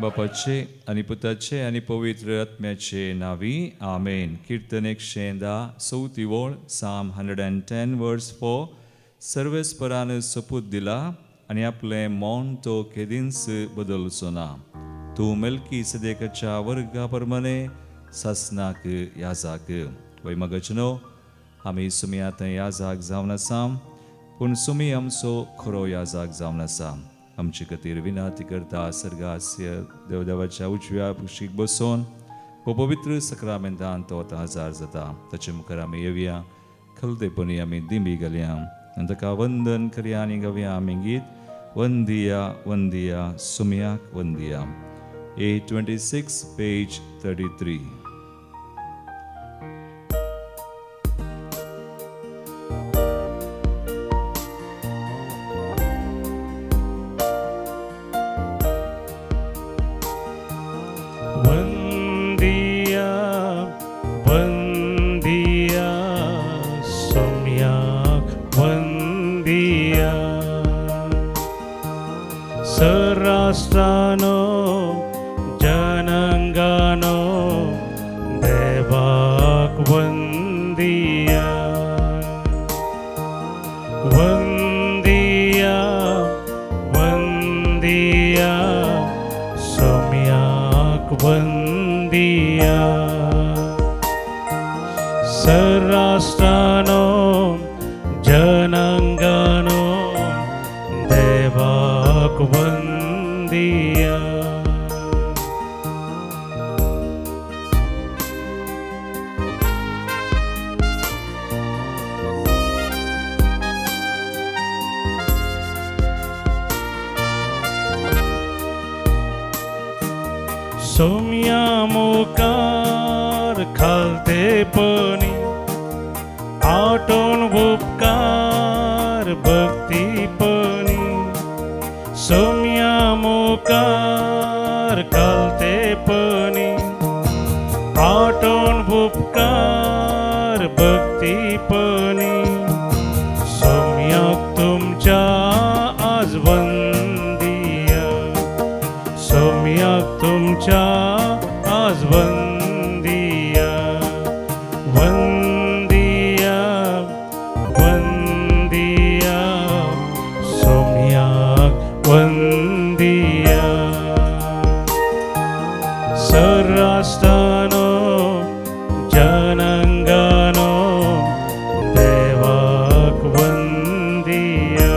बापाचे आणि पुताचे आणि पवित्र आत्म्याचे नावी आमेन. कीर्तन 110 चौथी ओळ Psalm 110 verse 4. सर्वेस्परान सपूत दिला आणि आपले मौन तो केदींच बदलचो ना. तू मेल्की सदेकाच्या वर्गाप्रमाणे सासनाक याजाक. वैमगचनो आमी सुमी आतां याजाक जावन आसा पूण सुमी आमचो खरो याजाक जावन आसा. आमचे खातीर विनंती करता सर्गास्य देवदेवाच्या उजव्या कुशीक बसून पवित्र सक्रामेंतान तो आतां हजार जाता. ताचे मुखार आमी येवया, खलतेपणी आमी दिंबी घालया आनी ताका वंदन करया आनी गावया आमी गीत वंदिया वंदिया सुमयाक वंदिया. 826 page 33. Sarastano Janangano Devak Vandiya Vandiya Vandiya Somyak Vandiya Sarastano Janangano Devak Vandiya. Somya mukar khalte pani aton upkar bhakti pani. Somya mukar khalte pani aton upkar bhakti pani. Somyak tumcha az vandiya Somyak tumcha az vandiya Vandiya Vandiya Somyak Vandiya. Sarastano Janangano Devak Vandiya.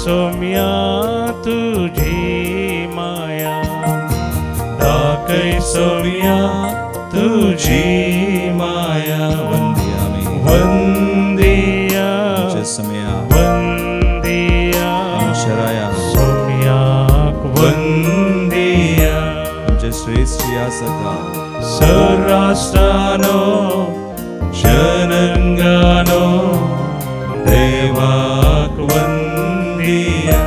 Somya तुझी माया दाकै somya तुझी माया. वंदिया मी वंदिया समया वंदिया शराया somyak वंदिया. श्रेष्ठ यासका Sarastano Janangano Devak Vandiya.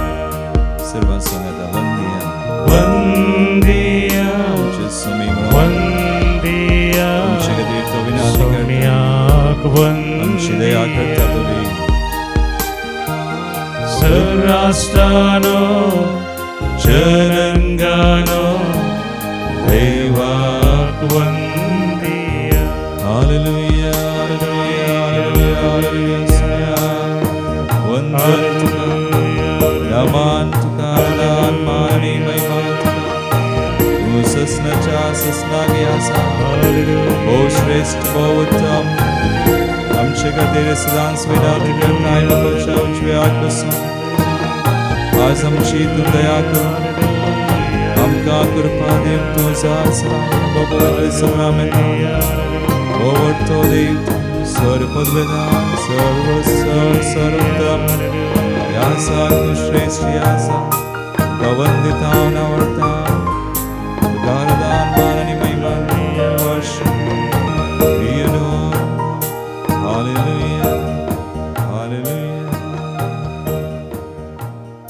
सर्वसंगता वंदिया Vandiya Vandiya Somyak Vandiya. Sarastano Janangano Devak Vandiya. Hallelujah, hallelujah, hallelujah, hallelujah. Vandiya Naman tukaran mani maiman tu sasna cha sasna gyasa. O श्रेष्ठ o उत्तम आमचे खातीर सदांच विनंती करता आयच्या उजव्याक बसून आज आमची तूं दया कर आमकां कृपा देव तूं आसा. पवित्र सक्रामेंतान ओवरतो देव सर्वपदवेदान सर्वोत्तम यासा तूं श्रेष्ठ यासा गवंदिता नवर्ता गारदान मान आणि महिमा वर्ष Hallelujah. Hallelujah.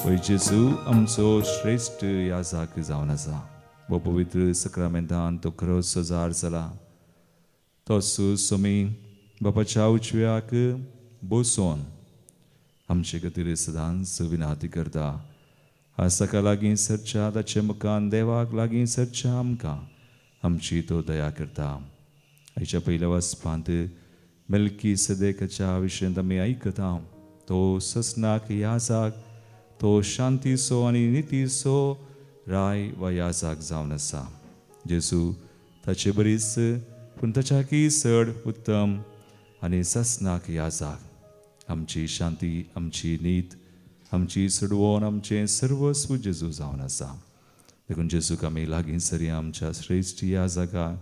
O Jesu, आमचो श्रेष्ठ याजक जावन आसा. वो पवित्र सक्रामेंतान तो खरोच सजार जाला. तो सुमी बापाच्या उजव्याक बसून आमचे खातीर सदांच विनंती करता. आज सका लागीं सरच्या ताचे मुखान देवाक लागीं सरच्या आमकां आमची तो दया करता. आयच्या पयल्या वचपांत मेल्की सदेकाच्या विशयांत आमी आयकता. तो ससनाक याजक, तो शांतीचो आनी नितीचो राय वा याजक जावन आसा. जेजू ताचे बरीच पूण ताच्याकी चड उत्तम आनी ससनाक याजक. आमची शांती, आमची नीत, आमची सडवण, आमचें सर्वस्व जेजू जावन आसा. देखून जेजूक आमी लागीं सरी आमच्या श्रेश्ठ याजकाक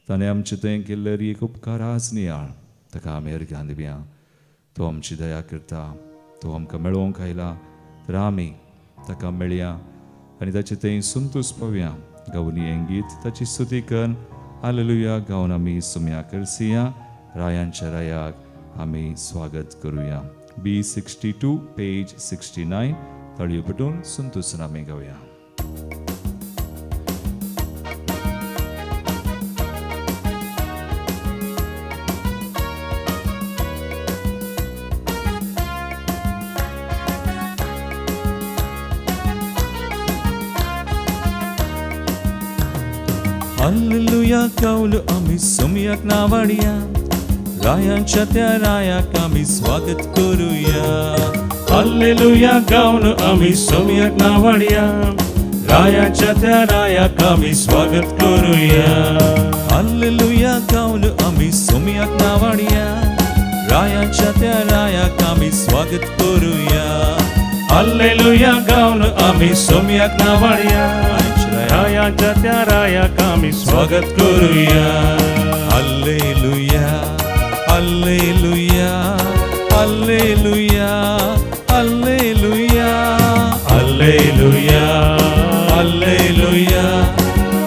ताणें आमचे थंय केल्ली एक उपकाराच नियाळ ताका आमी अर्घ्यां दिवया. तो आमची दया करता. तो आमकां मेळोवंक आयला तर आमी ताका मेळया आनी ताचे थंय संतोश पावया. गावनी हें गीत ताची स्तुती करून हालेलुया गावन आमी सुम्या करसिया. रायांच्या रायाक आमी स्वागत करुया. B62 पेज 69 तळयो पटून संतोषान आमी गावया. हालेलुया गावलो आमी सुम्याक नावाडया. रायांच्या त्या रायाक आमी स्वागत करुया. हालेलुया गावन आमी सुम्याक नावाडया. रायांच्या त्या रायाक आमी स्वागत करुया. हालेलुया गावलो आमी सुम्याक नावाडया. रायांच्या त्या रायाक आमी स्वागत करुया. हालेलुया गावन आमी सुम्याक नावाडया. रायांच्या त्या रायाक आमी स्वागत करुया. Hallelujah hallelujah hallelujah hallelujah hallelujah hallelujah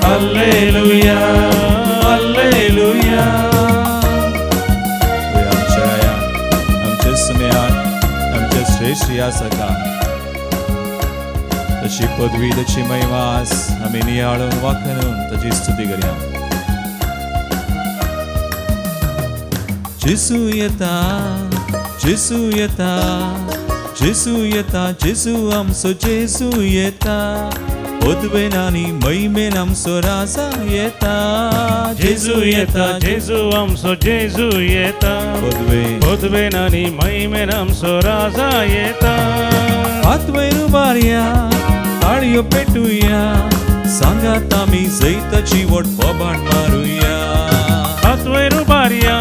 hallelujah hallelujah. आमच्या राया, आमच्या सुम्याक, आमच्या श्रेष्ठ याजकाक ताची पदवी, ताची महिमास आमी नियाळून वाखणून ताची स्तुती करया. जेजू येता, जेजू येता, जेजू येता, जेजू आमचो जेजू येता. पदवेन आनी महिमेन आमचो राजा येता. जेजू येता, जेजू आमचो जेजू येता. पदवेन आनी महिमेन आमचो राजा येता. हात वयर उबारया, ताळयो पेटुया. सांगात आमी जैताची वट बोबाड मारुया. हात वयर उबारया,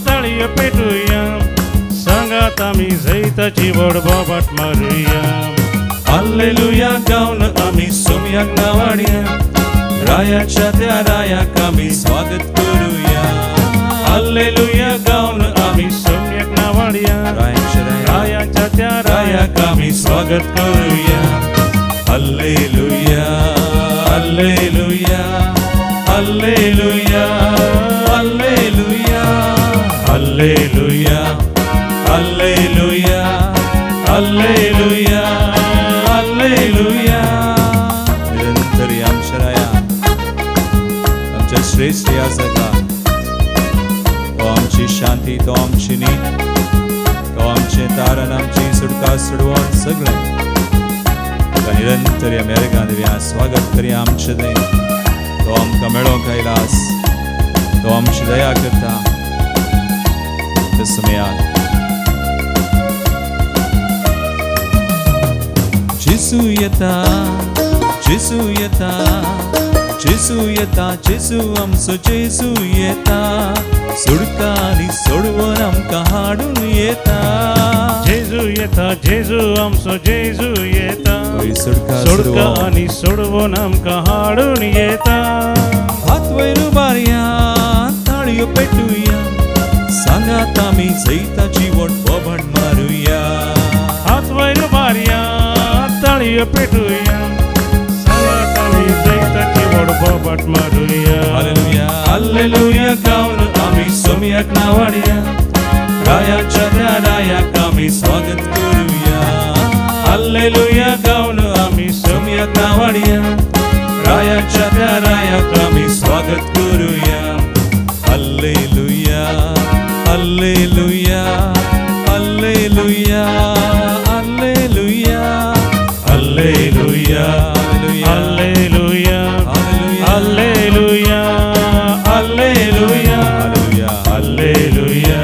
ताळयो पेटुया. सांगात आमी जैताची वट बोबाड मारुया. हालेलुया गावन आमी सुम्याक नावाडया. रायाच्या त्या रायाक आमी स्वागत करुया. हालेलुया गावन आमी सुम्याक नावाडया. रायांच्या त्या रायाक आमी स्वागत करुया. Hallelujah hallelujah hallelujah hallelujah hallelujah hallelujah hallelujah hallelujah. निरंतर आमच्या राया, आमच्या श्रेष्ठ याजका, तो आमची शांती, तो आमची नीत, तो आमचे तारण, आमची सुटका सुडवण सगळें निरंतर आमी अर्घ्यां दिवया. स्वागत करया आमचे थंय. तो आमकां मेळोवंक आयलास, तो आमची दया करता. ते सुम्याक जेजू येता, जेजू येता, जेजू येता, जेजू आमचो जेजू येता. सुडका आनी सोडवण आमकां हाडून येता. जेजू येता, जेजू आमचो जेजू येता. सुडका आनी सोडवण आमकां हाडून येता. हात वयर उबारया, ताळयो पेटुया. सांगात आमी जैताची वट बोबाड मारुया. हात वयर उबारया, ताळयो पेटुया. सांगात आमी जैताची वट बोबाड मारुया. हालेलुया हालेलुया गावन आमी सुम्याक नावाडया. रायाच्या त्या रायाक आमी स्वागत करूया. हालेलुया गाऊन आम्ही सोम्यता वाडया. रायाच्या त्या रायाक आमी स्वागत करूया. Hallelujah hallelujah hallelujah hallelujah hallelujah hallelujah hallelujah hallelujah hallelujah hallelujah hallelujah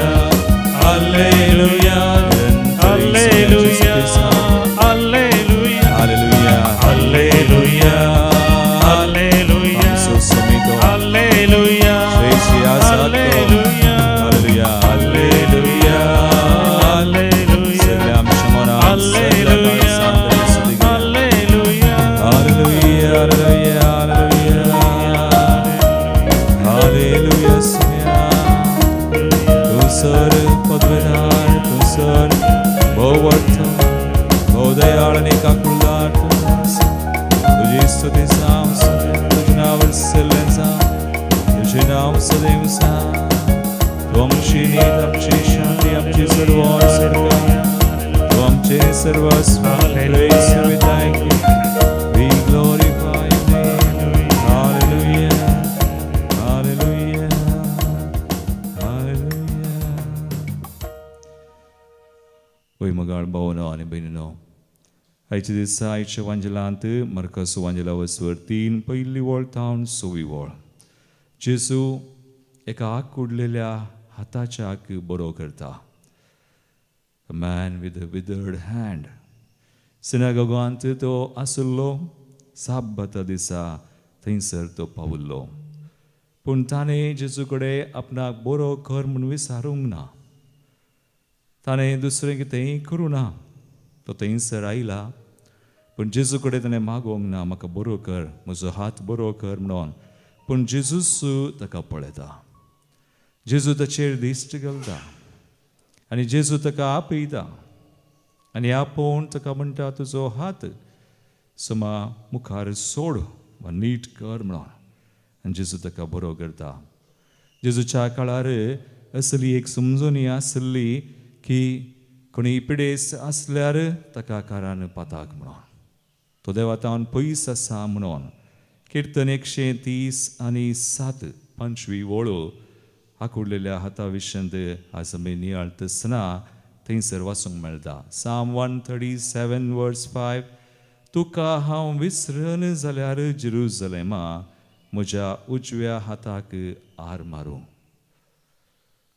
hallelujah hallelujah hallelujah hallelujah hallelujah hallelujah hallelujah hallelujah सगळ्यां शमना hallelujah hallelujah hallelujah hallelujah hallelujah स्मया. तू सर पदवेदार, तू सर भोवत भोदयाळ आणि काकुळदार तू दास. तुझी स्तुती सांग, तुझे नाव सल्ले सांग, तुझे नाव सदैव सांग. तू आमची नीत, आमची शांती, आमची सर्व सर्व, तू आमचे सर्वस्व. Praise you, we thank you, we glorify your name. Hallelujah, hallelujah, hallelujah. Oi magal भावनो आणि बहिणीनो, आयच्या दिसा आयच्या वांजलांत मरकस वांजला वसवर 3 पहिली वळ थावन 6वी वळ. जेजू एका कुडलेल्या हाताच्या बरो करता. A man with a withered hand. सिनागोगांत तो आसलो. साबता दिसा थंयसर तो पावल्लो. पूण ताणें जेजू कडेन आपणाक बरो कर म्हूण विचारूंक ना. ताणें दुसरें कितेंय करूं ना. तो थंयसर आयला, पूण जेजू कडेन ताणें मागोवंक ना म्हाका बरो कर, म्हजो हात बरो कर म्हणून. पूण जेजूच ताका पळयता. जेजू ताचेर दिश्ट घालता आनी जेजू ताका आपयता आनी आपोवन ताका म्हणटा तुजो हात समा मुखार सोड वा नीट कर म्हणून. आनी जेजू ताका बरो करता. जेजूच्या काळार असली एक समजणी आसली की कोणी पिडेस आसल्यार ताका कारान पाताक म्हणून. तो देवातावन पयस आसा म्हणून. कीर्तन 130:7 5वी वळो आकुडलेल्या हाता विशंत आज आमी नियाळतना थंयसर वाचूंक मेळटा. Psalm 137:5 तुका हांव विसरन जाल्यार जेरुसलेमा म्हज्या उजव्या हाताक आर मारूं.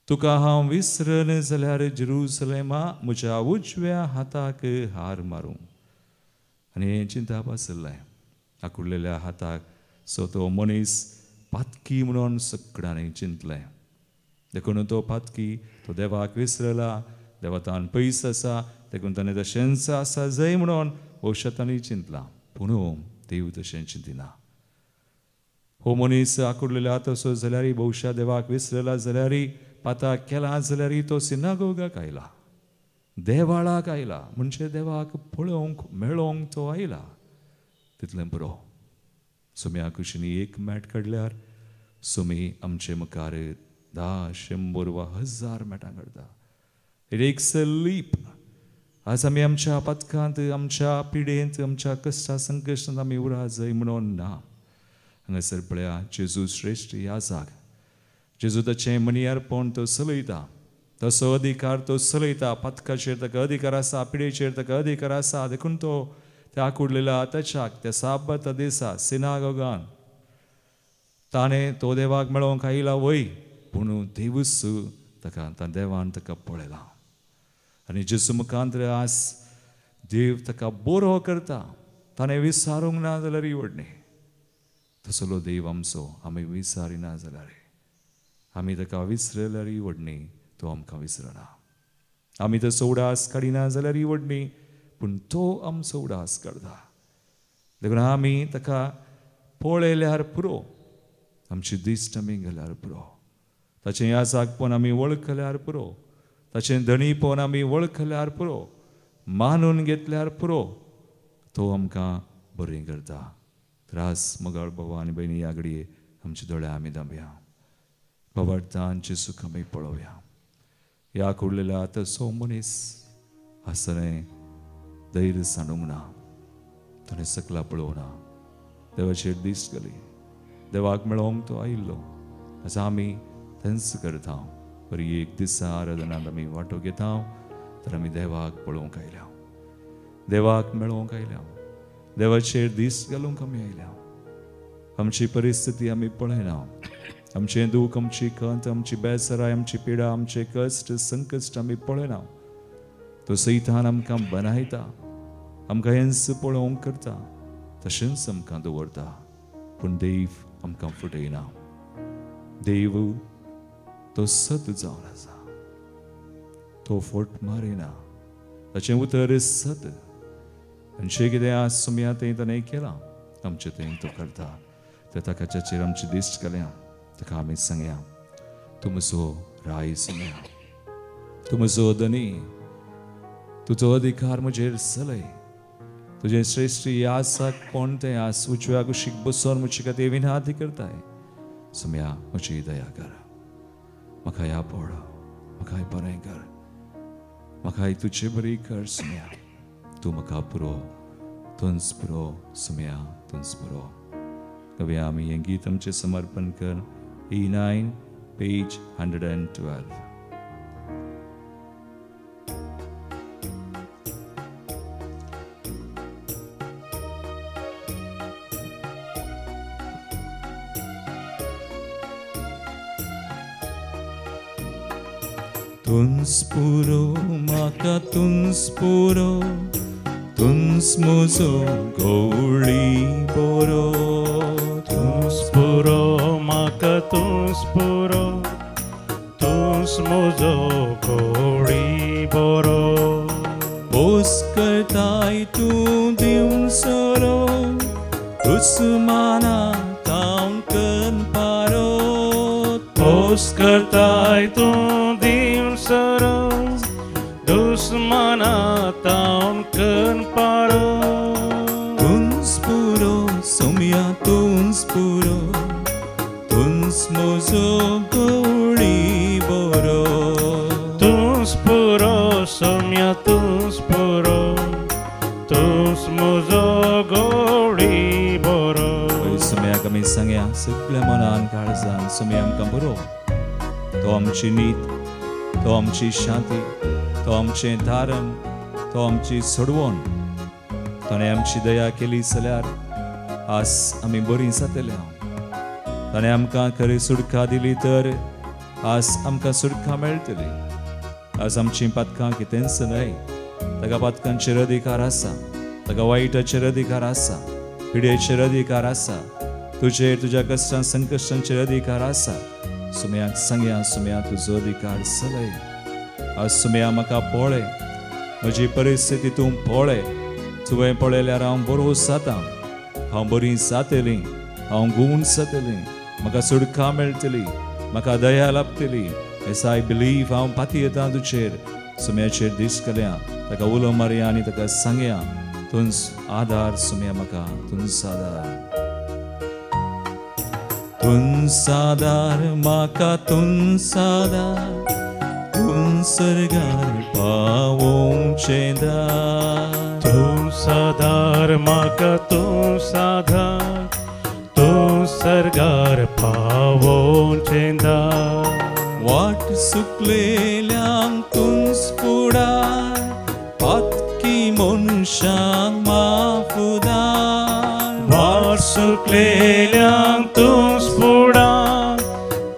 तुका हांव विसरन जाल्यार जेरुसलेमा म्हज्या उजव्या हाताक हार मारूं. आनी हें चिंता बसलें आकुडलेल्या हाताक. सो तो मनीस पातकी म्हणून सगळ्यांनी चिंतलें. देखून तो पातकी तो देवाक विसरला. देवातान पयस आसा देखून ताणें तशेंच आसा जंय म्हणून भविश्यात तांणी चिंतलां. पूण देव तशें चिंतिना. हो मनीस आकुडलेलो तसो जाल्यार भविश्या देवाक विसरला जाल्यार पाताक केला जाल्यार तो सिनागोगाक आयला, देवाळाक आयला, म्हणजे देवाक पळोवंक मेळोवंक तो आयला. तितलें बरो. सोम्या कुशीनी एक मॅट काडल्यार सोमी आमचे मुखार 10, 100 वा 1000 मॅटां काडटा. It takes a leap. आज आमी आमच्या पातकांत, आमच्या पिडेंत, आमच्या कश्टा संकश्टांत आमी उरा जंय म्हणून ना. हांगासर पळया जेजू श्रेश्ठ याजक. जेजू ताचें मणियारपण तो चलयता. तसो अधिकार तो चलयता. पातकाचेर ताका अधिकार आसा, पिडेचेर ताका अधिकार आसा. देखून तो त्या आकुडलेल्या ताच्याक त्या साबता दिसा सिनागोगान ताणें तो देवाक मेळोवंक आयला वय, पूण देवूच ताका देवान ताका पळयला. आनी जेजू मुखांतर आज देव ताका बरो करता. ताणें विचारूंक ना जाल्यार व्हडणी. तसलो देव आमचो. आमी विचारिना जाल्यार, आमी ताका विसरल्यार व्हडणी तो आमकां विसरना. आमी तसो उडास काडिना जाल्यार व्हडणी, पूण तो आमचो उडास काडटा. देखून आमी ताका पळयल्यार पुरो. आमची दिश्ट आमी गेल्यार पुरो. ताचें याजकपण आमी वळखल्यार पुरो. ताचें धणीपण आमी वळखल्यार पुरो. मानून घेतल्यार पुरो. तो आमकां बरें करता. त्रास मोगाळ बाबा आनी भयणी ह्या घडये आमचे दोळे आमी धांबया. बाबार्थांचे सुख आमी पळोवया. ह्या कुडलेल्या आतां सो मनीस आसतलें धैर्य सांडूंक ना, ताणें सकला पळोवना, देवाचेर दिश्ट घाली, देवाक मेळोवंक तो आयिल्लो. आतां आमी थंच करता, बरी एक दिसा आराधनांत आमी वांटो घेता, तर आमी देवाक पळोवंक आयल्या, देवाक मेळोवंक आयल्या, देवाचेर दिश्ट घालूंक आमी आयल्या. आमची परिस्थिती आमी पळयना, आमचें दूख, आमची खंत, आमची बेसराय, आमची पिडा, आमचे कश्ट संकश्ट आमी पळयना. तो सैतान आमकां बनायता, आमकां हेंच पळोवंक करता, तशेंच आमकां दवरता. पूण देव आमकां फटयना. देव तो सत जावन आसा, तो फट मारिना, ताचें उतर सत. आमचें कितें आस सुमया तें ताणें केलां, आमचें तें तो करता. तर ताच्याचेर आमची दिश्ट घालया, ताका आमी सांगया, तूं म्हजो राय सुमया, तूं म्हजो धनी, तुजो अधिकार म्हजेर चलय, तुजें श्रेश्ठ आसाक कोण तें आस उजव्या कुशीक बसोन म्हजे खातीर विनंती करताय. सुमया म्हजी दया कर, म्हाकाय पड, म्हाकाय बरें कर, म्हाकाय तुजें बरी कर सुमया. तूं म्हाका पुरो, तुंच पुरो सुमया, तुंच पुरो. कव्या आमी हें गीत आमचें समर्पण कर. E9 page 112. तुंच पुरो म्हाका, तुंच पुरो, तुंच म्हजो गवळी बरो. तुंच पुरो म्हाका, तुंच पुरो, तुंच म्हजो गवळी बरो. पोस करताय तूं दिवन सोरो, दुस्माना तावन कन पारो. पोस करताय तूं दिवन सोरो, दुस्माना तावन कन पारो. तुंच पुरो सुमया, तुंच पुरो, तुंच म्हजो गवळी बरो. तुंच पुरो सुमया, तुंच पुरो, तुंच म्हजो गवळी बरो. सुमयाक आमी सांगया सगळ्या मनान काळजान, सुमया आमकां बरो. तो आमची न्हीद, तो आमची शांती, तो आमचें धारण, तो आमची सोडवण. ताणें आमची दया केली जाल्यार आज आमी बरीं जातल्या. ताणें आमकां खरी सुडका दिली तर आज आमकां सुडका मेळटली. आज आमचीं पातकां कितेंच न्हय, ताका पातकांचेर अधिकार आसा, ताका वायटाचेर अधिकार आसा, पिडेचेर अधिकार आसा, तुजेर तुज्या कश्टां संकश्टांचेर अधिकार आसा. सुमयाक सांगया, सुमया तुजो अधिकार चलय. आज सुमया म्हाका पळय, म्हजी परिस्थिती तूं पळय. तुवें पळयल्यार हांव बरो जाता, हांव बरीं जातलीं, हांव गूण जातलीं, म्हाका सुडका मेळटली, म्हाका दया लाभतली. एस आय बिलीव, हांव पाती येता तुजेर. सुमयाचेर दिश्ट घालया, ताका उलो मारया आनी ताका सांगया, तुंच आदार सुमया म्हाका, तुंच आदार. तुंच आदार म्हाका, तुंच आदार, तुंच सर्गार पावोवचें दार. तुंच आदार म्हाका, तुंच आदार, तुंच सर्गार पावोवचें दार. वाट सुकलेल्यांक तुंच फुडार, पातकी मनशांक माफुदार. वाट सुकलेल्यांक तुंच फुडार,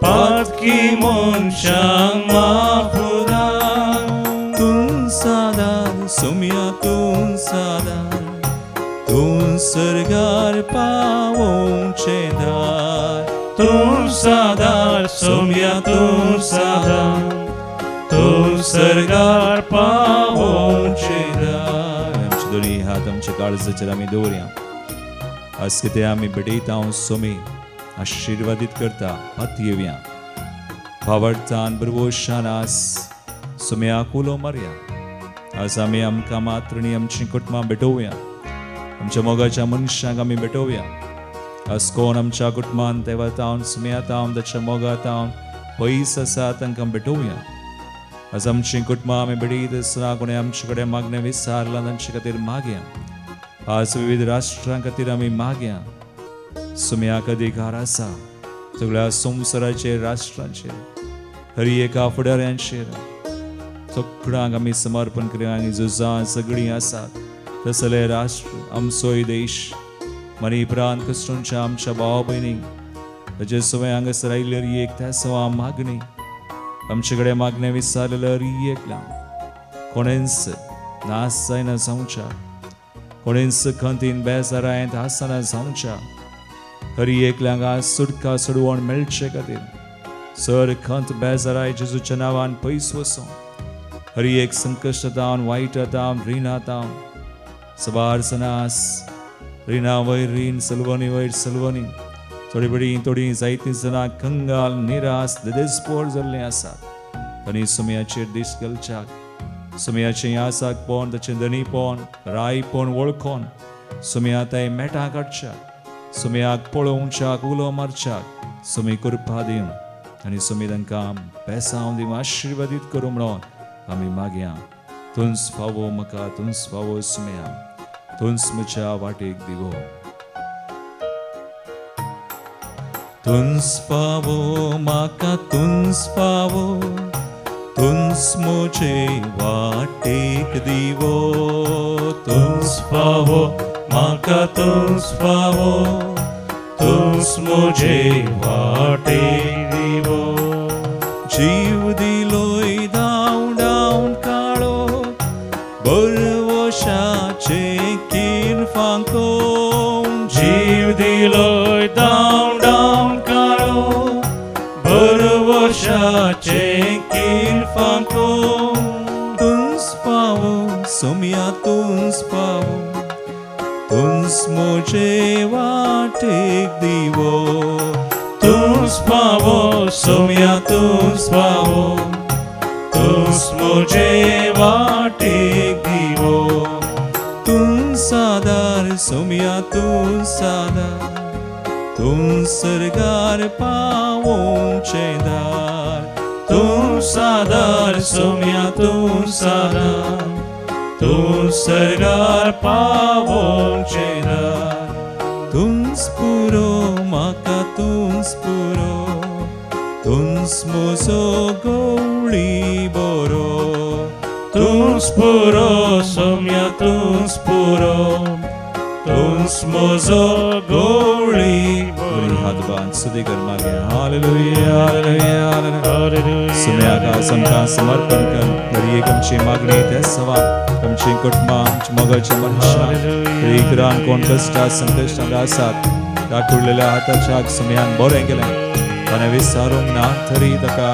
पातकी मनशांक माफुदार. तुंच आदार सुमया, तुंच आदार, तुंच सर्गार पावोवचें दार. तुंच आदार सुमया, तुंच आदार, तुंच सर्गार पावोवचें दार. आमचे दोन्ही हात आमच्या काळजाचेर आमी दवरया. आज कितें आमी भेटयता हांव सोमी आशिर्वादीत करता, हात येवया. भावार्थान बरवोशान आज सुमयाक उलो मारया. आज आमी आमकां मात्रणी आमचीं कुटुंबां भेटोवया, आमच्या मोगाच्या मनशांक आमी भेटोवया. आज कोण आमच्या कुटुंबान देवातावन सुमयातावन ताच्या मोगातावन पयस आसा तांकां भेटोवया. आज आमची कुटुंबा आमी बडीत आसना कोणी आमचे कडेन मागणे विचारला तांचे खातीर मागया. आज विविध राष्ट्रां खातीर आमी मागया. सुम्याक अधिकार आसा सगळ्या संवसाराचेर राष्ट्रांचेर हर एका फुडाऱ्यांचेर सगळ्यांक आमी समर्पण करया. आनी झुजां सगळीं आसात तसले राष्ट्र आमचोय देश मनी प्रांत कश्टोंच्या आमच्या भाव भयणींक ताचे सवय हांगासर आयिल्ले एक त्या सवा मागणी आमचे कडेन मागणे विचारलेले एकल्या कोणेंच नास जायना जावच्या कोणेंच खंतीन बेजारायत आसना जावच्या हर एकल्यांक आज सुटका सोडवण मेळचे खातीर सर खंत बेजाराय जेजूच्या नांवान पयस वचों हर एक संकश्टांत वायटांत रिणांत सवार सनास रिणा वयर रीण सलवणी वयर सलवणी थोडी बडी थोडी जायतीं जाणां कंगाल निराश दिसपोर जाल्लीं आसात. तांणी सुमयाचेर दीस घालच्याक सुमयाचें यासाक पोवन ताचें धनी पोवन राय पोवन वळखोन सुमया ताय मेटां काडच्याक सुमयाक पळोवच्याक उलो मारच्याक सुमी कृपा दिवन आनी सुमी तांकां बेसांव दिवन आशिर्वादीत करूं म्हणून आमी मागया. तुंच फावो म्हाका तुंच फावो सुमया तुंच म्हज्या वाटेक दिवो. तुंच फावो म्हाका तुंच फावो तुंच म्हजे वाटेक दिवो. तुंच फावो म्हाका तुंच फावो तुंच म्हजे वाटेक दिवो. जीव दिलोय धांव धांवन काळो बरवशाचे किरफांको. जीव दिलोय धांव धांवन काळो बरवशाचे किरफांको. तुंच फावो सुमया तुंच फावो तुंच म्हजे वाटेक दिवो. तुंच फावो सुमया तुंच फावो तुंच म्हजे वाटेक दिवो. तुंच आदार सुमया तुंच आदार तुंच सरगार पावोवचें दार. तुंच आदार सुमया तुंच आदार तुंच सरगार पावोवचें दार. तुंच पुरो म्हाका तुंच पुरो तुंच म्हजो गवळी बरो. तुंच पुरो सुमया तुंच पुरो तुंच म्हजो गवळी बरो. हात बांद सुदी कर मागे हालेलुया हालेलुया हालेलुया. सुमयाक आमकां समर्पण कर. बरी एक आमची मागणी त्या सवा आमची कुटुंबां आमच्या मोगाच्या मनशां एक रान कोण कश्टां संकश्टांत आसात त्या कुडलेल्या हाताच्या सुमयान बरें केलें ताणें विचारूंक ना तरी ताका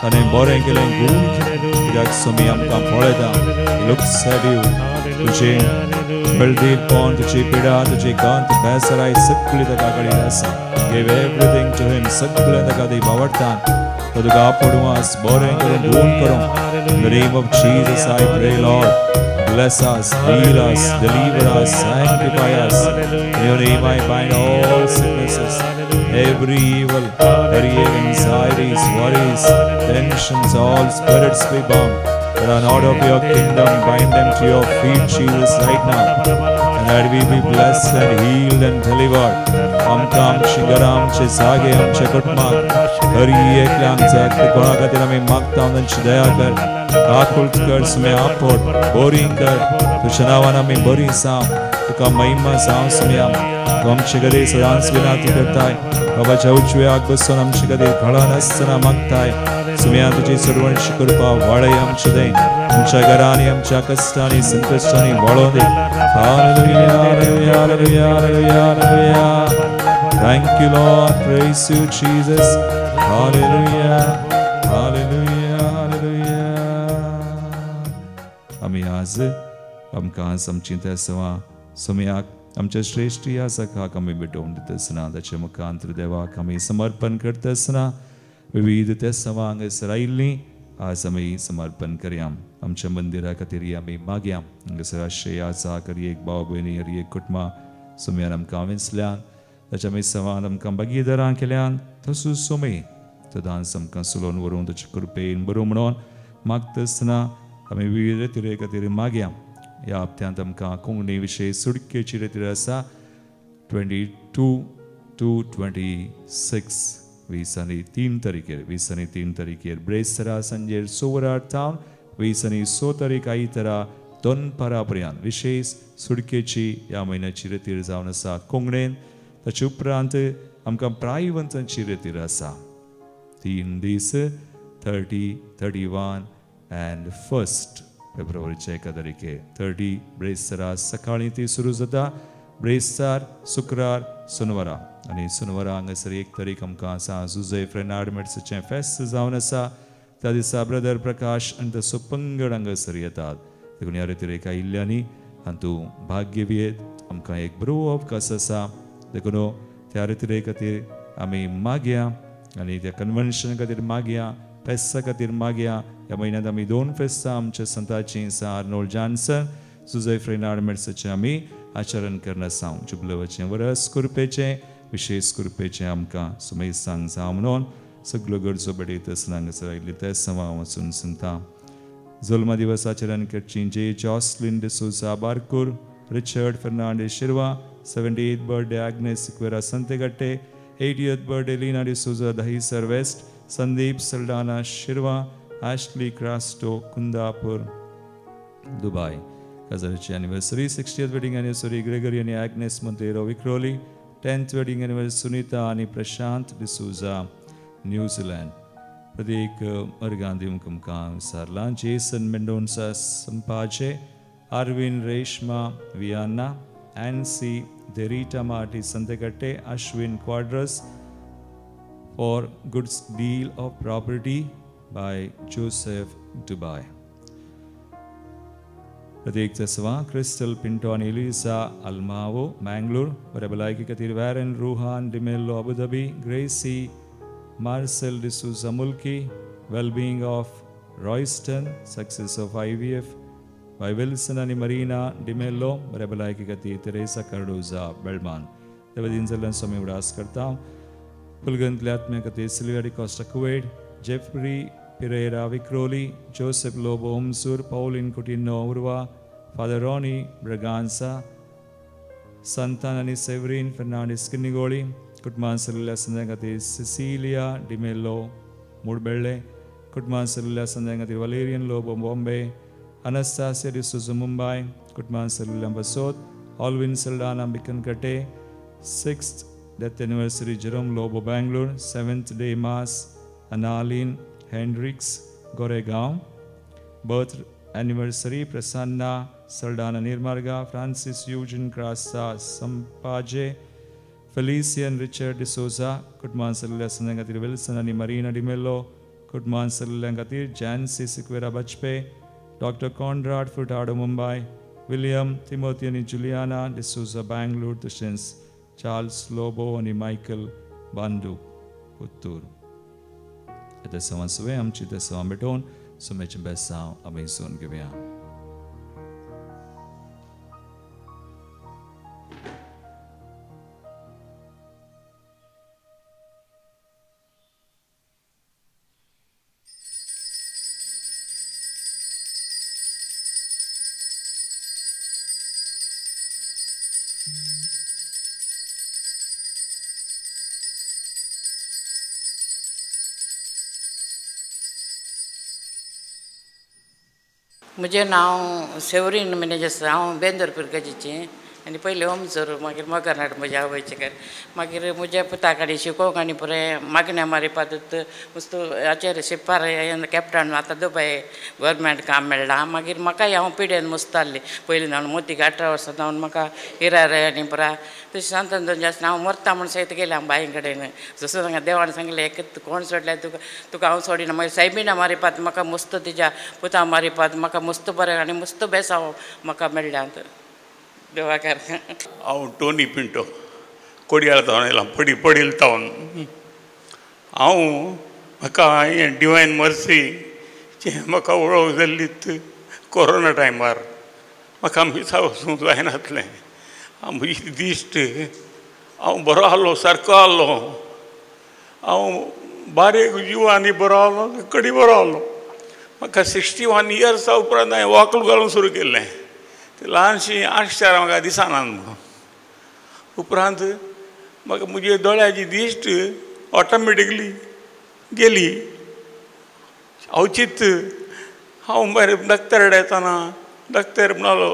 ताणें बरें केलें गूण कित्याक सुमी आमकां पळयता. लुक्स एट यू तुजें बळदीपण तुजी पिडा तुजी गंत बेसराय सगळी ताका कडेन आसा. गिव एवरीथिंग टू हिम सगळें ताका दी आवडटा. तो तुका आपणवास बरें करून गूण करूं. In the name of Jesus I pray Lord bless us, heal us, deliver us, sanctify us. In your name I bind all sicknesses, every evil, every anxieties, worries, tensions, all spirits be bound that are not of your kingdom. Bind them to your feet, Jesus, right now, and that we be blessed and healed and delivered. आमकां आमची घरां आमचे जागे आमचे कुटुंबाक हर एकल्यांक कोणा खातीर आमी मागता तांची दया कर. आकुलत कर सुमे आपट बरी कर. तुज्या नांवान आमी बरी जावं तुका महिमा जावं सुमया. तूं आमचे खातीर सदांच विनंती करताय. बाबाच्या उजव्याक बसून आमचे खातीर घळा नासतना मागताय. सुमया तुजी सर्वांची कृपा वाडय आमचे दै आमच्या घरांनी आमच्या कश्टांनी संकश्टांनी वळोवन दी. Hallelujah hallelujah hallelujah hallelujah hallelujah. Thank you Lord, praise you Jesus. Hallelujah, hallelujah, hallelujah. आमी आज आमकां आमची त्या सवा सुमयाक आमच्या श्रेष्ठ या सखाक आमी भेटोवन दिता आसतना ताच्या मुखांतर देवाक आमी समर्पण करता आसतना विविध त्या सवा हांगासर आयिल्लीं आज आमी समर्पण करया. आमच्या मंदिरा खातीर आमी मागया. हांगासर आश्रय आसा करी एक भाव भयणी हर एक कुटुंबां सुमयान आमकां विंचल्यान ताच्या मिसवान आमकां भागीदारां केल्यान तसूं सुमे सदांच आमकां सुलोवन व्हरून ताचे कृपेन बरो म्हणून मागता आसतना आमी विविध रिती खातीर मागया. ह्या हप्त्यांत आमकां कोंकणी विशय सुडकेची रिती आसा 22 to 26 20 आनी 3 तारीखेर ब्रेस्तरा सांजेर 6 वरां टावन 20 आनी 6 तारीख आयतारा 2 परां पर्यंत विशेष सुडकेची ह्या म्हयन्याची रितीर जावन आसा कोंकणीन. ताचे उपरांत आमकां प्रायवंतांची रितीर आसा 3 दीस 30, 31 and 1st फेब्रुवारीच्या 1 तारीखेर 30 ब्रेस्तरा सकाळीं ती सुरू जाता. ब्रेस्तार शुक्रार सुनवारा आनी सुनवारा हांगासर 1 तारीख आमकां आसा जुझेफ रेनार्ड मेड्साचें फेस्त जावन आसा. त्या दिसा ब्रदर प्रकाश आनी ताचो पंगड हांगासर येतात. देखून ह्या रितीरेक आयिल्ल्यांनी हातूंत भाग घेवयेत. आमकां एक बरो अवकाश आसा. देखून त्या रितीरे खातीर आमी मागया आनी त्या कन्वेन्शन खातीर मागया, फेस्ता खातीर मागया. ह्या म्हयन्यांत आमी 2 फेस्तां आमच्या संतांचीं आसा. आर्नोल्ड जॉन्सन, जुझेफ रेनार्ड मेड्साचें आमी आचरण करना आसा. जुबलवाचें वर्स कुरपेचें विशेष कुरपेचें आमकां सुमेसांग जावं म्हणून सगळ्यो गरजो बडयत आसतना हांगासर आयिल्ली ते सवा वचून सांगता. जल्म दिवस आचरण करची जे Jocelyn D'Souza Barkur, Richard Fernandes Shirva, 78th birthday Agnes Sequeira Santhekatte, 80th birthday Leena D'Souza Dahisar West, Sandeep Saldanha Shirva, Ashley Crasto Kundapur Dubai. Kazarchi anniversary, 60th wedding anniversary, Gregory and Agnes Montero Vicroli, 10th wedding anniversary, Sunita and Prashant D'Souza, New Zealand. Pradeek Margandhi Mkamkam Sarlan, Jason Mendonça Sampaje, Arvin Reshma Viana, Nancy Derita Marty Santegate, Ashwin Quadras for good deal of property by Joseph Dubai. प्रत्येक तसवा crystal Pinto आणि Elisa अल्मावो Mangalore बरेबलायकी खातीर Warren Ruhan D'Mello Abu Dhabi, Gracy Marcel D'Souza Mulki, wellbeing of Royston, success of IVF by Wilson आणि मरीना डिमेल्लो बरेबलायकी खातीर तेरेसा कार्डोजा बेळमान. देवदीन जल्लन स्वामी उडास करता. पुलगंतल्या आत्म्या खातीर Sylvia D'Costa Kuwait, Jeffrey Pereira Vicroli, Joseph Lobo Umsur, Pauline Coutinho Urva, Father Ronnie Braganza, Santanani Severin Fernandez Kinigoli, Kutman Cellular Sandangati Cecilia Di Mello Murbelle, Kutman Cellular Sandangati Valerian Lobo Bombay, Anastasia Di Suzu Mumbai, Kutman Cellular Basot, Alvin Saldana Bikan Kate, 6th death anniversary Jerome Lobo Bangalore, 7th day Mass Analin Hendricks Goregaon, birth anniversary Prasanna Saldana Nirmarga, Francis Eugene Krasa Sampaje, Felician Richard D'Souza, Kutman Salila Sanangatir Wilson and Marina Di Mello, Kutman Salangatir, Jansi Siquera Bachpe, Dr. Conrad Furtado Mumbai, William Timothy and Juliana D'Souza Bangalore, Tushens, Charles Lobo and Michael Bandu Puttur. Ete sawan suwe amchi te sawan beton sumechin besaw amazon givya. म्हजें नांव Severine manager हांव बेंदोर पिरकाजीचें आनी पयलीं ओमजोर मागीर मोगानाट म्हज्या आवयचें घर मागीर म्हज्या पुताकडे शिकोवंक आनी पुराय मागण्या मारी पादत वस्तू हाचेर शिपार कॅप्टन आतां दुबय गव्हर्मेंट काम मेळ्ळां मागीर म्हाकाय हांव पिड्यान मुस्ताल्लें पयलीं जावन मोतीक 18 वर्सां जावन म्हाका हिरारे आनी पुरा तशें सांगता दोन जास्त हांव मरता म्हूण सयत गेलें हांव बाये कडेन जसो सांगा देवान सांगलें एक कोण सोडलें तुका हांव सोडिना मागीर सायबिणा मारी पात म्हाका मस्त तिच्या पुता मारी पात म्हाका मस्त बरें आनी मस्त बेसांव म्हाका मेळ्ळ्यां देवाकार हांव टोनी पिंटो कोडयाळ जावन येयलां पडील तावन हांव म्हाका हें डिवायन मर्सी म्हाका वळख जाल्लीत कोरोना टायमार म्हाका मिसा वचूंक जायनासलें म्हजी दिश्ट हांव बरो आहलो सारको आहलो हांव बारीक जिवानी बरो आहलो कडी बरो आहलो म्हाका 61 इयर्सा उपरांत हांवें वॉकल घालूंक सुरू केल्लें. ते ल्हानशी आश्चर्य म्हाका दिसना न्हू. उपरांत म्हाका म्हजे दोळ्याची दिश्ट ऑटोमॅटिकली गेली. अवचित हांव भायर डॉक्टर कडेन येताना डॉक्टर म्हणलो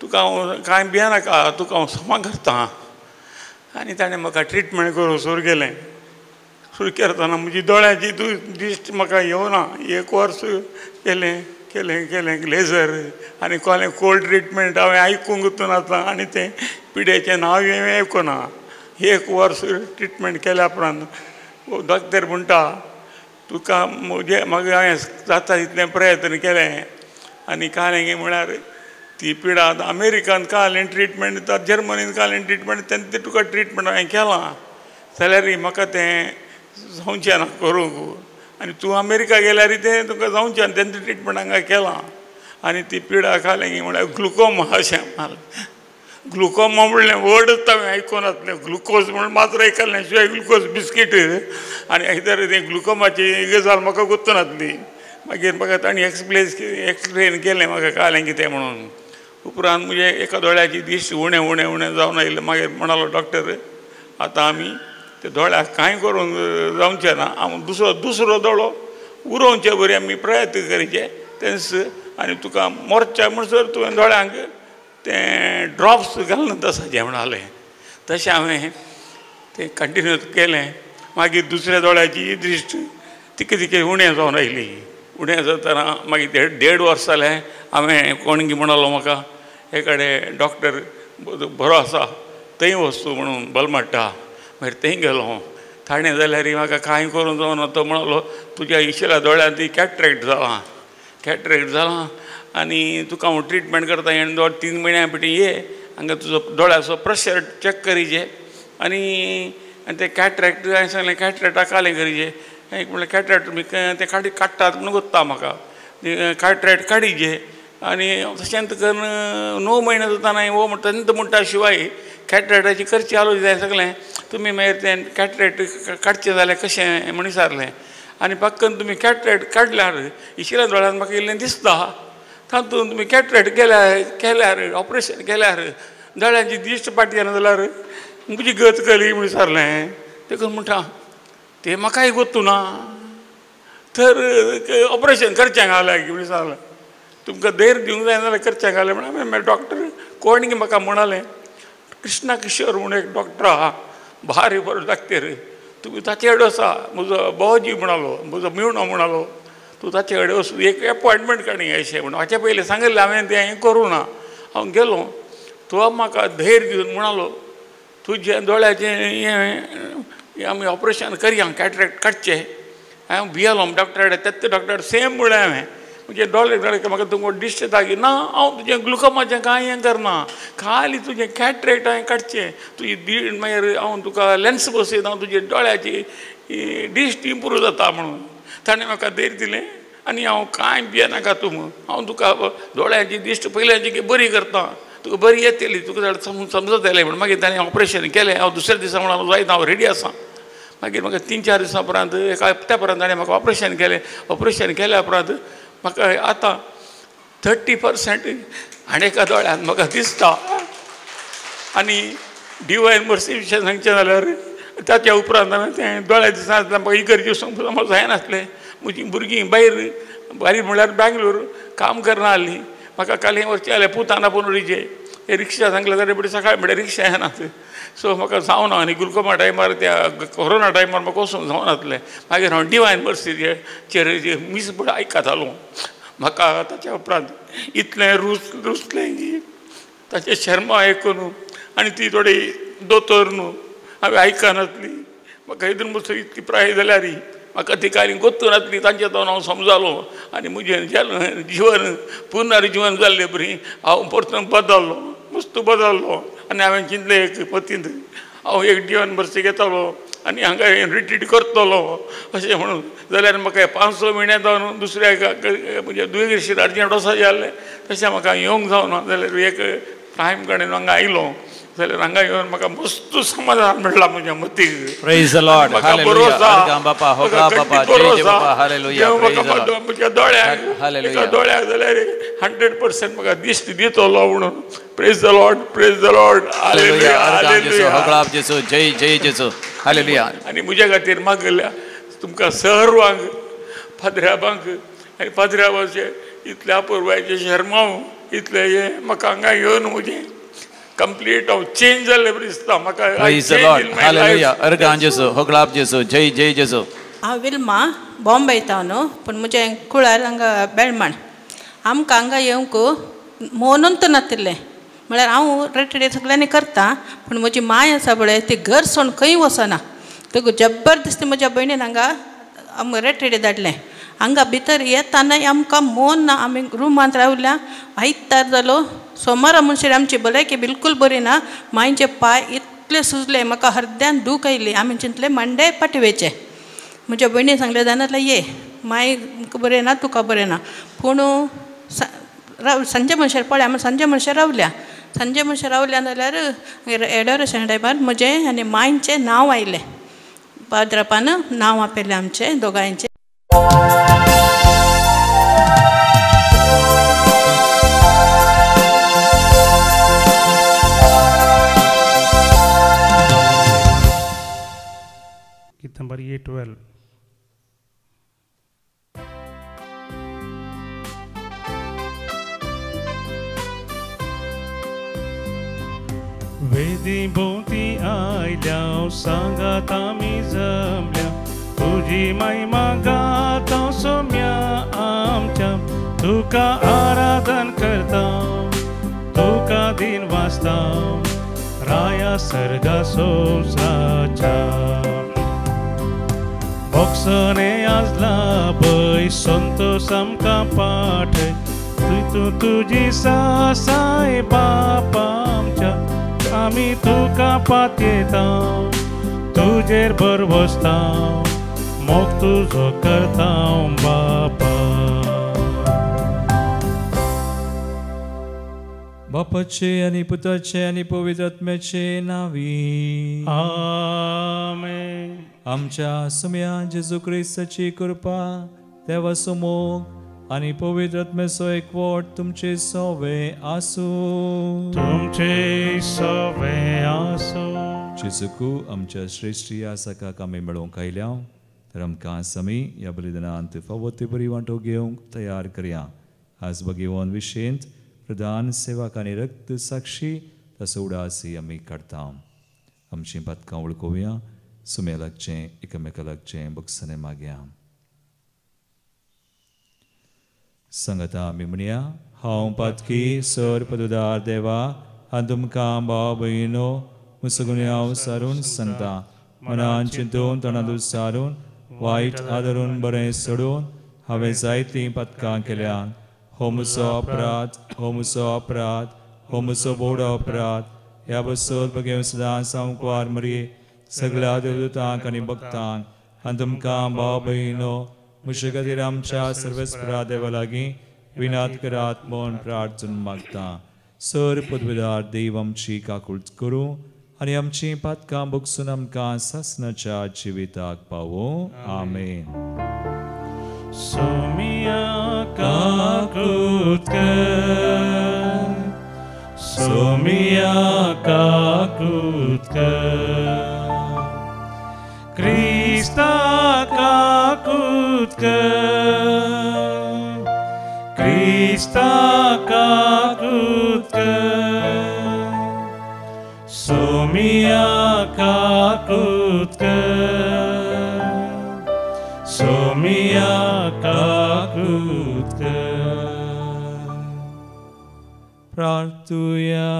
तुका हांव कांय भियेनाका, तुका हांव समा करता. आनी ताणें म्हाका ट्रिटमेंट करूंक सुरू केलें. सुरू करतना म्हजी दोळ्याची दिश्ट म्हाका येवना. 1 वर्स केलें लेजर आनी कोलें कोल्ड ट्रिटमेंट हांवें आयकूंक नासता आनी तें पिड्याचें नांव हांवें आयकुना. 1 वर्स ट्रिटमेंट केल्या उपरांत डॉक्टर म्हणटा तुका म्हाका हांवें जाता तितलें प्रयत्न केलें आनी कालें म्हळ्यार ती पिडा अमेरिकान कालें ट्रिटमेंट दिता, जर्मनीन कालें ट्रिटमेंट तेन्ना तें तुका ट्रिटमेंट हांवें केलां जाल्यार म्हाका तें जावचें ना करूंक. आनी तूं अमेरिका गेल्यार तें तुका जावचें ना, तेन्ना ट्रिटमेंट हांगा केलां. आनी ती पिडा कालें म्हळ्यार ग्लुकोमा अशें ग्लुकोमा म्हणलें वर्डच हांवें आयकून नासलें. ग्लुकोज म्हणून मात्र आयकल्लें शिवाय ग्लुकोज बिस्कीट आनी आयदर तें ग्लुकोमाची गजाल म्हाका गुर्तू नासली. मागीर म्हाका ताणें एक्सप्लेन केलें म्हाका कालें कितें म्हणून. उपरांत म्हजे एका दोळ्याची दिश्ट उणें जावन आयिल्लें. मागीर म्हणालो डॉक्टर आतां आमी ते दोळ्याक कांय करूंक जावचें ना, हांव दुसरो दोळो उरोवचे बरी आमी प्रयत्न करचे तेंच. आनी तुका मोरच्या म्हणसर तुवें दोळ्यांक तें ड्रॉप्स घालून तसाचें म्हणालें. तशें हांवें तें कंटिन्यू केलें. मागीर दुसऱ्या दोळ्याची दृश्ट तिके उणें जावन आयली. उणें जातना मागीर ते 1.5 वर्स जालें. हांवें कोण म्हणलो म्हाका हे कडेन डॉक्टर बरो आसा थंय वचूं म्हणून बलमट्टा. मागीर थंय गेलो. ताणें जाल्यार म्हाका कांय करूंक जावना. तो म्हणलो तुज्या इशेल्या दोळ्यांत ती कॅट्रेक्ट जालां आनी तुका हांव ट्रिटमेंट करता. आनी 2-3 म्हयन्या पिटी ये हांगा तुजो दोळ्याचो प्रेशर चॅक करीचे आनी तें कॅट्रेक्ट हांवें सांगलें कॅट्रेक्टाक कालें करीचे. एक म्हणलें कॅट्रेक्ट तुमी तें काडटात म्हणून गुत्ता म्हाका. कॅट्रेक्ट काडीचे आनी तशेंच करून 9 म्हयने जाताना हो म्हणटा म्हणटा शिवाय कॅट्रेक्टाची करची आलोच जाय सगलें. तुमी मागीर तें कॅट्रेक्ट काडचें जाल्यार कशें म्हण विचारलें. आनी पक्कन तुमी कॅट्रेक्ट काडल्यार इशिल्या दोळ्यांत म्हाका इल्लें दिसता. तातूंत तुमी कॅट्रेक्ट केल्यार ऑपरेशन केल्यार दोळ्यांची दिश्ट पाटयना जाल्यार म्हजी गत कली म्हण विचारलें. देखून म्हणटा तें म्हाकाय गोतू ना तर ऑपरेशन करचें घाल्या म्हण विचारलें. तुमकां धैर्य दिवंक जाय जाल्यार करचें घालें म्हणून हांवें डॉक्टर कोण म्हाका म्हणालें कृष्णा किशोर म्हणून एक डॉक्टर आहा भारी बरो डॉक्टर. तुमी ताचे कडेन वचा. म्हजो बोवजी म्हणालो म्हजो मिवणो म्हणालो तूं ताचे कडेन वच एक एपॉयंटमेंट काडी अशें म्हणून. हाचे पयलीं सांगिल्लें हांवें तें करूं ना. हांव गेलो. तो म्हाका धैर्य दिवन म्हणालो तुजें दोळ्याचें आमी ऑपरेशन करया कॅट्रेक्ट काडचें. हांव भियेलो डॉक्टर कडेन. तेच डॉक्टर सेम म्हणलें हांवें म्हणजे दोळे म्हाका तुमकां डिश्ट दागी ना हांव तुजें ग्लुकोमाचें कांय हें करना खाली तुजें कॅट्रेक्ट हांवें काडचें. तुजी मागीर हांव तुका लेन्स बसयता तुजे दोळ्याची डिश्ट इम्प्रूव जाता म्हणून. ताणें म्हाका धैर्य दिलें आनी हांव कांय भियेनाका तूं हांव तुका दोळ्याची दिश्ट पयल्याची बरी करता तुका बरी येतली तुका समजत येलें म्हणून. मागीर ताणें ऑपरेशन केलें. हांव दुसऱ्या दिसा म्हणालो जायत हांव रेडी आसा. मागीर म्हाका 3-4 दिसां उपरांत एका हप्त्या उपरांत ताणें म्हाका ऑपरेशन केलें. ऑपरेशन केल्या उपरांत म्हाका आतां 30% आनी एका दोळ्यान म्हाका दिसता. आनी डिवायन मर्सी विशय सांगचें जाल्यार ताच्या उपरांत हांवें तें दोळ्या दिसा म्हाका इगर्जे वचूंक जायनासलें. म्हजीं भुरगीं भायर बारीक म्हणल्यार बँगलोर काम करना आसलीं. म्हाका काल हें वर्चें जालें पुताना पोनोरीचे हे रिक्षा सांगलें जाल्यार बडी सकाळी म्हणल्यार रिक्षा येनात. सो म्हाका जावना आनी गुलकोमा टायमार त्या कोरोना टायमार म्हाका वचूंक जावनासलें. मागीर हांव डिवायन मर्सीचेर मीस पळय आयकतालो. म्हाका ताच्या उपरांत इतलें रुचलें की ताचें शर्मा आयकून आनी ती थोडी दोतोर न्हू हांवें आयकनासली. म्हाका इतून बसून इतली प्राय जाल्यार म्हाका ती कांय गोत्तू नासली. तांचे तोंड हांव समजालो आनी म्हजें जिवन पुनर्जीवन जाल्लें बरी हांव परतून बदल्लो मस्त बदल्लो. आनी हांवें चिंतलें एक पतींत हांव एक डिवायन मर्सी घेतालो आनी हांगा रिट्रीट करतलो अशें म्हणून. जाल्यार म्हाका 5-6 म्हयने जावन दुसऱ्या म्हणजे दुयेंशीर अर्जंट वचपाचें जाल्लें तशें म्हाका येवंक जावना. जाल्यार एक टायम कडेन हांगा आयलो जाल्यार हांगा येवन म्हाका मस्त समाधान मेळ्ळा म्हज्या मतीक. Praise the Lord. Hallelujah. Argam Baba, Hoga Baba, Jai Baba, Hallelujah. Praise the Lord. म्हज्या दोळ्याक Hallelujah. दोळ्याक जाल्यार 100% म्हाका दिश्ट दितलो म्हणून. Praise the Lord, praise the Lord. Hallelujah. Argam Jesu, Hallelujah. Hoga Jesu, Jai Jai Jesu. Hallelujah. आनी म्हज्या खातीर मागल्या तुमकां सर्वांक फादराबांक आनी फादराबाचे इतल्या पुरवायचे शर्माव इतले हे म्हाका हांगा येवन म्हजें कंप्लीट हांव चेंज जाल्लें बरें दिसता म्हाका. Praise the Lord. Hallelujah. Argam Jesu, Hoga Jesu, Jai Jai Jesu. हांव विल्मा बॉम्बे येता न्हू पूण म्हजें कुळार हांगा बेळमण आमकां हांगा येवंक मोनूच नातिल्लें म्हळ्यार हांव रेटडे सगळ्यांनी करता पूण म्हजी माय आसा पळय ती घर सोडून खंय वचना. तेका जबरदस्ती म्हज्या भयणीन हांगा आमकां रेटडे धाडलें. हांगा भितर येताना आमकां मोन ना. आमी रुमांत रावल्या आयतार जालो सोमारा म्हणसर आमची भलायकी बिलकूल बरी ना. मांयचे पांय इतले सुजले म्हाका अर्द्यान दूख आयली. आमी चिंतलें मंडे पाठवेचें. म्हज्या भयणीन सांगलें जाल्यार ये माय बरें ना तुका बरें ना पूण संजे म्हणसर पळय आमी संजे म्हणसर रावल्या. संजे म्हणसर रावल्या जाल्यार एडोरेशन टायमार म्हजें आनी मांयचें नांव आयलें. पाद्रापान नांव आपयलें आमचें दोगांयचें. Git number 812. वेदी भोवती आयल्या सांगात आमी जमल्या तुजी महिमा गाता सोम्या आमच्या तुका आराधन करता तुका दिन वाचता राया सर्गा सोसाच्या बोक्सने आजला पळय संतोष आमकां पाठय तूं तुजी सासाय बापा आमच्या आमी तुका पातयेता तुजेर भर बसता मोग तुजो करता बापा. बापाचे आनी पुताचे आनी पवित्र आत्म्याचे नावी आमेन. आमच्या सुम्या जेजू क्रिस्ताची कृपा देवाचो मोग आनी पवित्र आत्म्याचो एकवट तुमचे सवे आसूं. तुमचे सवे आसूं. जेजूकू आमच्या श्रेष्ठी आसाकाक आमी मेळोवंक आयल्या तर आमकां आमी ह्या बलिदानांत फावो ती बरी वांटो घेवंक तयार करया. आज भगवान विशेंत प्रधान सेवक आनी रक्त साक्षी ताचो उडासी आमी काडटा. आमचीं पातकां वळखुया सुम्या लागचें एकामेका लागचें बक्षाने मागया. संगता आमी म्हणया हांव पातकी सर पदुदार देवा हांव तुमकां भाव भयणो मुसगुणी हांव सारून सांगता मनान चिंतून तोंडांत उच्चारून वायट आदरून बरें सोडून हांवें जायतीं पातकां केल्यात. हो म्हजो अपराध हो म्हजो अपराध हो म्हजो व्हड अपराध. ह्या बसत बघेव सदांच हांव कुवार मरी सगळ्या देवदूतांक आनी भक्तांक हांव तुमकां भाव भयणो म्हजे खातीर आमच्या सर्वेस्परा देवा लागीं विनात करात म्हूण प्रार्थना मागता. सर पदवीदार देव आमची काकूळट करूं आनी आमची पातकां बगसून आमकां सासणाच्या जिविताक पावो. आमेन. सोमिया काकूट कर सोमिया काकूट कर क्रिस्ता काकूट कर क्रिस्ता काकूट कर सोमिया काकूट कर सोमिया काकूट कर. प्रार्थुया.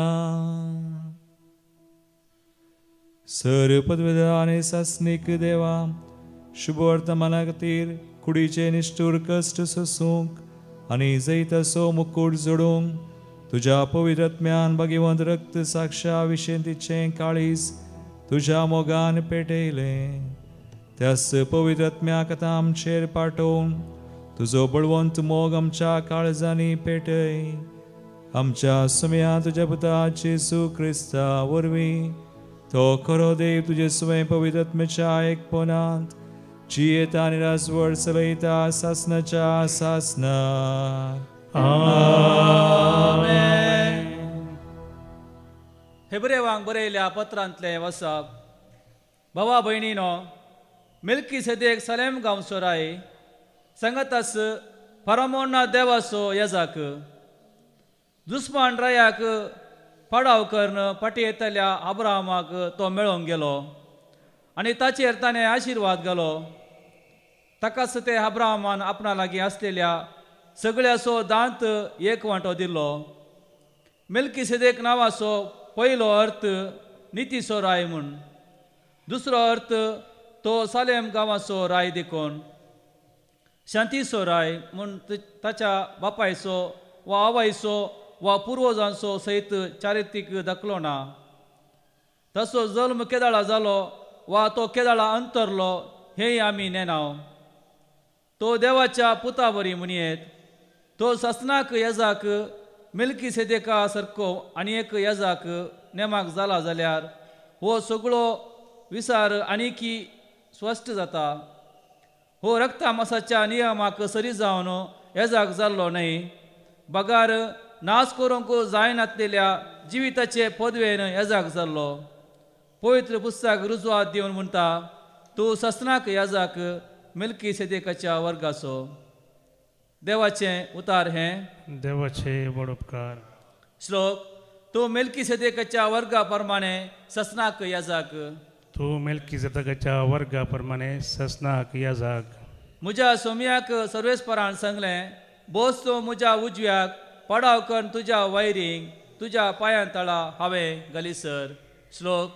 सर पदवीदार आनी सासनीक देवा शुभ वर्तमाना खातीर कुडीचे निश्ठूर कश्ट सोसूंक आनी जैताचो मुकूट जोडूंक तुज्या पवित्र आत्म्यान भगवंत रक्त साक्षा विशेंतीचें काळीज तुज्या मोगान पेटयलें. त्याच पवित्र आत्म्याक आतां आमचेर पाठोवन तुजो बळवंत मोग आमच्या काळजांनी पेटय आमच्या समया तुझ्या पुताचे येशू क्रिस्ता वरवीं तो खरो देव तुझे स्वयं पवित्र आत्म्याच्या एकपणांत जियेता आनी राजवट चलयता सासनाच्या सासनार. हेब्रेवांक बरयल्या पत्रांतले वचप. भावा भयणीनो, मेल्कीसेदेक सलेम गांवचोराय सांगतास परमोन्ना देवाचो येजाक दुस्मान रायाक पडाव करून फाटी येतल्या अब्राहमाक तो मेळोंक गेलो आनी ताचेर ताणें आशिर्वाद घालो. ताकाच ते अब्राहमान आपणा लागीं आसलेल्या सगळ्याचो दांत एक वांटो दिल्लो. मेल्कीसेदेक नांवाचो पयलो अर्थ नितीचो राय म्हूण, दुसरो अर्थ तो सालेम गांवाचो राय देखून शांतीचो राय म्हूण ताच्या बापायचो वा आवायचो वा पुर्वजांचो सयत चारित्रीक दाखलो ना. ताचो जल्म केदाळा जालो वा तो केदाळा अंतरलो हेंय आमी नेनाव. तो देवाच्या पुतावरी म्हणयेत. तो सासनाक येजाक मेल्कीसेदेका सारको आनी एक येजाक नेमाक जाला जाल्यार हो सगळो विचार आनीकी स्पश्ट जाता. हो रक्तामासाच्या नियमाक सरी जावन येजाक जाल्लो न्हय, बगार नाश करूंक जायनासलेल्या जिविताचे पदवेन येजाक जाल्लो. पवित्र पुस्तक रुजवात दिवन म्हणटा, तूं सासनाक येजाक मेल्कीसेदेकाच्या वर्गाचो. देवाचें उतार हें. देवाचे बडोपकार. श्लोक. तूं मेल्कीसेदेकाच्या वर्गा प्रमाणे सासनाक येजाक. तूं मेल्कीसेदेकाच्या वर्गा प्रमाणे सासनाक येजाक. म्हज्या सोम्याक सर्वेस्परान सांगलें, बोस तूं म्हज्या उजव्याक, पडाव करून तुज्या वैरींक तुज्या पांयां तळा हांवें घालीसर. श्लोक.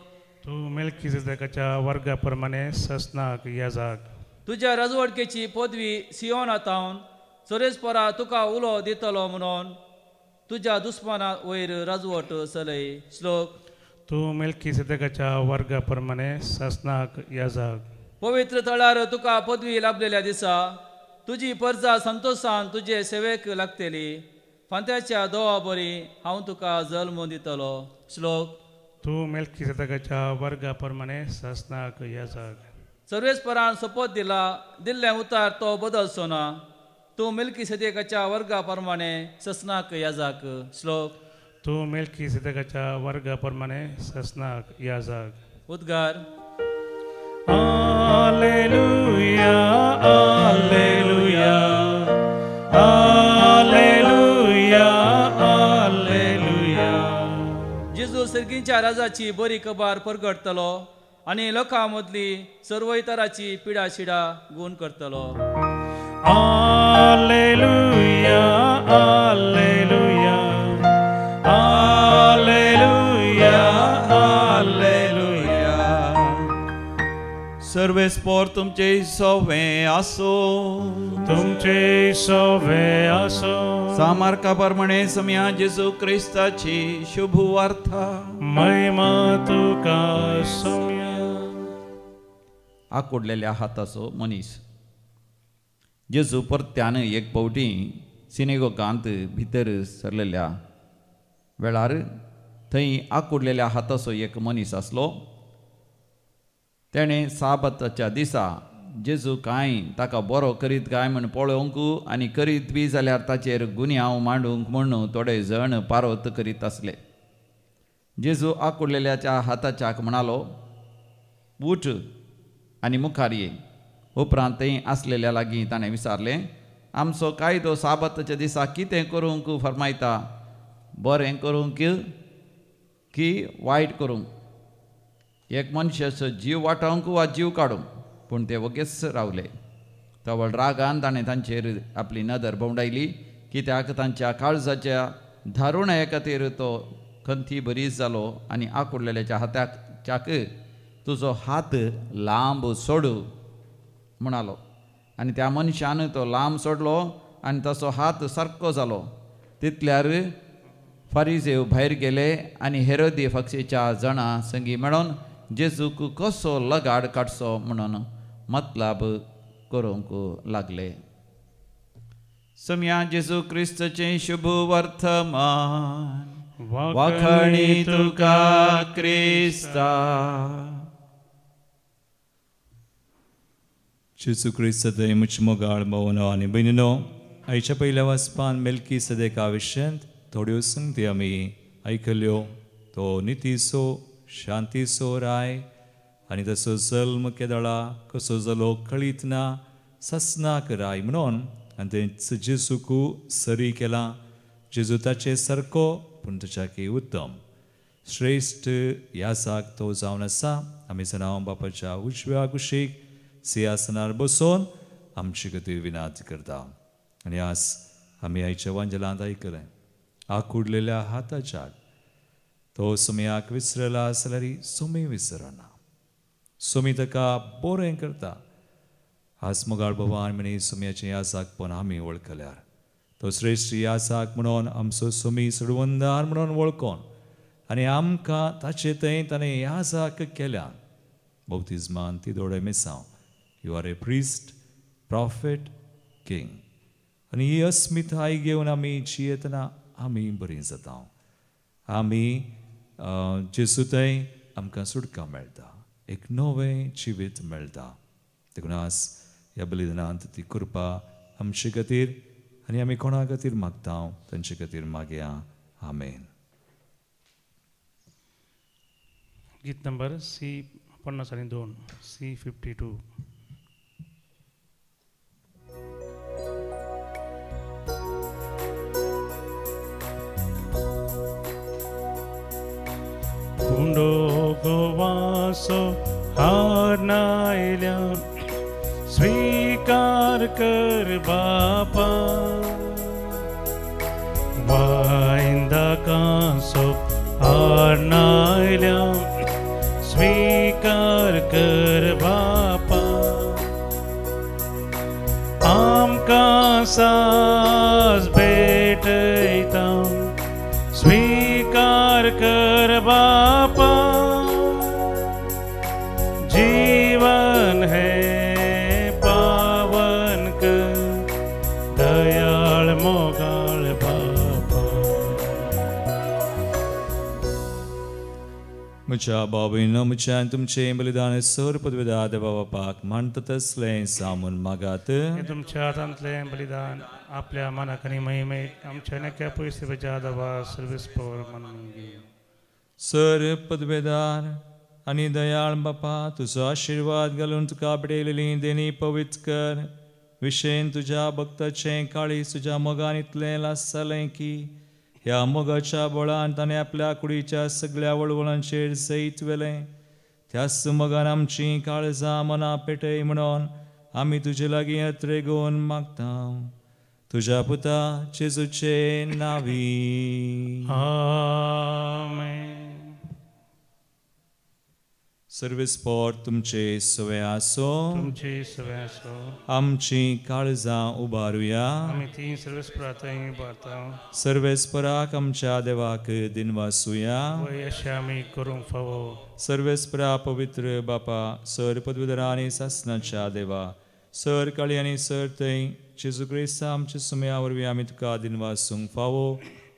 तूं मेल्कीसेदेकाच्या वर्गा प्रमाणे सासनाक येजाक. तुज्या राजवडकेची पदवी सियोनातावन सर्वेस्परा तुका उलो दितलो म्हणून तुज्या दुस्माना वयर राजवट चलय. श्लोक. तूं मेल्कीसेदेकाच्या वर्गा प्रमाणे सासनाक येजाक. पवित्र तळार तुका पदवी लाभलेल्या दिसा तुजी परजा संतोशान तुजे सेवेक लागतली. फांत्याच्या दोवा बरी हांव तुका जल्म दितलो. श्लोक. तूं मेल्कीसेदेकाच्या वर्गा प्रमाणे सासनाक येजाक. सर्वेस्परान शपथ दिल्लें उतार तो बदलचो ना. तूं मेल्कीसेदेकाच्या वर्गा प्रमाणे सासनाक येजाक. श्लोक. तूं मेल्कीसेदेकाच्या वर्गा प्रमाणे सासनाक येजाक. उद्गार. Hallelujah hallelujah hallelujah hallelujah. जेजू सर्गींच्या राजाची बरी खबर परगडतलो आनी लोकां मदली सर्व इतराची पिडा शिडा गुण करतलो. Hallelujah hallelujah hallelujah hallelujah. सर्वेस्पोर तुमचे सोवे आसो. तुमचे सोवे आसो. सामार्का प्रमाणे समया जेजू क्रिस्ताची शुभ वार्ता. महिमा तुका सोम्या. आकोडलेल्या हाताचो मनीस. जेजू परत्यान एक पावटी सिनेगोगांत भितर सरलेल्या वेळार थंय आकोडलेल्या हाताचो एक मनीस आसलो. तेणें साबताच्या दिसा जेजू कांय ताका बरो करीत काय म्हण पळोवंक आनी करीत बी जाल्यार ताचेर गुन्यांव मांडूंक म्हण थोडे जण पारोत करीत आसले. जेजू आकोडलेल्याच्या हाताच्याक म्हणालो, उठ आनी मुखार ये. उपरांत थंय आसलेल्या लागीं ताणें विचारलें, आमचो कायदो साबताच्या दिसा कितें करूंक फरमायता, बरें करूंक की वायट करूंक, एक मनशाचो जीव वाटावंक वा जीव काडूंक. पूण ते वगेच रावले. तवळ रागान ताणें तांचेर आपली नदर भोंवडायली, कित्याक तांच्या काळजाच्या धारुणाये खातीर तो खंती बरीच जालो. आनी आकोडलेल्याच्या हाताच्याक तुजो हात लांब सोड म्हणालो. आनी त्या मनशान तो लांब सोडलो आनी ताचो हात सारको जालो. तितल्यार फारिजेव भायर गेले आनी हेरोदी पक्षीच्या जाणां संगी मेळोन जेजूक कसो लगाड काडचो म्हणून मतलाब करूंक लागले. सम्या जेजू क्रिस्तचे शुभ वर्तमान वाखाणी तुका क्रिस्ता. जेजू क्रिस्त थंय म्हजे मोगाळ भावनो आनी भयणीनो, आयच्या पयल्या वाचपान मेल्की सदेका विशयंत थोड्यो संगती आमी आयकल्यो. तो नितीसो शांतीसो राय आनी तसो जल्म केदळा कसो जालो कळीत ना ससनाक राय म्हणून. आनी तेच जेजूकू सरी केला. जेजू ताचे सारको पूण ताच्याकी उत्तम श्रेश्ठ यासाक तो जावन आसा. आमी सराव बापाच्या उजव्या कुशीक सिंहासनार बसोन आमची गती विनाती करता. आनी आज आमी आयच्या वांजलांत आयकलें आकुडलेल्या हाताच्या तो सुमयाक विसरला जाल्यार सुमी विसरना. सुमी ताका बरें करता. आज मोगाळ भवान म्हणी सुमयाचे यासाक पण आमी वळखल्यार तो श्रेश्ठ यासाक म्हणून आमचो सुमी सोडवंदार म्हणून वळखोन आनी आमकां ताचे थंय ताणें यासाक केल्या. बौतिजमान ती दोळे मिसांव you are a priest prophet king. आनी ही अस्मिताय घेवन आमी जियेतना आमी बरीं जाता. आमी जेजू थंय आमकां सुटका मेळटा, एक नवें जिवीत मेळटा. देखून आज ह्या बलिदानांत ती कृपा आमचे खातीर आनी आमी कोणा खातीर मागता तांचे खातीर मागया. आमेन. गीत नंबर C52 C52. कुंडो गोवासो हारनायल्या स्वीकार कर बापा. वायंदा कांसो हारनायल्या स्वीकार कर बापा. आमकां साज भेटयता स्वीकार कर बापा. जीवन है पावन कर दयाळ मोगाळ बापा. म्हज्या बाबीनो म्हज्यान तुमचें बलिदान सर पदवेदा देवा बापाक मानता तसलें सामून मागात. हे तुमच्या हातांतलें बलिदान आपल्या मनाक आनी महिमेक आमच्या नेक्या पयस बजा दवा सर्वेस्पोर म्हणून घे. सर पदवेदार आनी दयाळ बापा तुजो आशिर्वाद घालून तुका बडयलेली देणी पवित्र कर. विशेन तुज्या भक्ताचें काळीज तुज्या मोगान इतलें लास जालें की ह्या मोगाच्या बळान ताणें आपल्या कुडीच्या सगळ्या वळवळांचेर सैत वेलें. त्याच मोगान आमची काळजां मना पेटय म्हणून आमी तुजे लागीं अत्रेगोन मागता. तुज्या पुता जेजूचे नांवी. आमेन. सर्वेस्पोर तुमचे सवे आसो. तुमचे सवे आसो. आमची काळजां उबारुया. आमी ती सर्वेस्परांतय उबारता. सर्वेस्पराक आमच्या देवाक दिनवासुया. वय अशें आमी करूंक फावो. सर्वेस्परा पवित्र बापा सर पदवीधरा आनी सासनाच्या देवा सर काळी आनी सर थंय जेजू क्रिस्त आमच्या सुमया वरवीं आमी तुका दिनवासूंक फावो.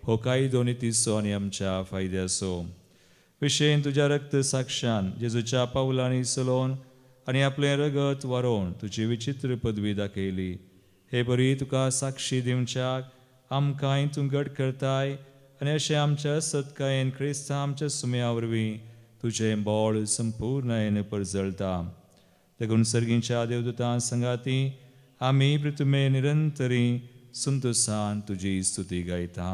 हो कायदो नितीसो आनी आमच्या फायद्याचो. विशेन तुज्या रक्त साक्षान जेजूच्या पावलांनी चलोवन आनी आपलें रगत वारोवन तुजी विचित्र पदवी दाखयली. हे बरी तुका साक्षी दिवच्याक आमकांय तूं घट करताय आनी अशें आमच्या सत्कायेन क्रिस्त आमच्या सुमया वरवीं तुजें बोळ संपूर्णयेन परजळटा. देखून सर्गीच्या देवदूतां संगाती आमी पृथ्वे निरंतरी संतोषान तुजी स्तुती गायता.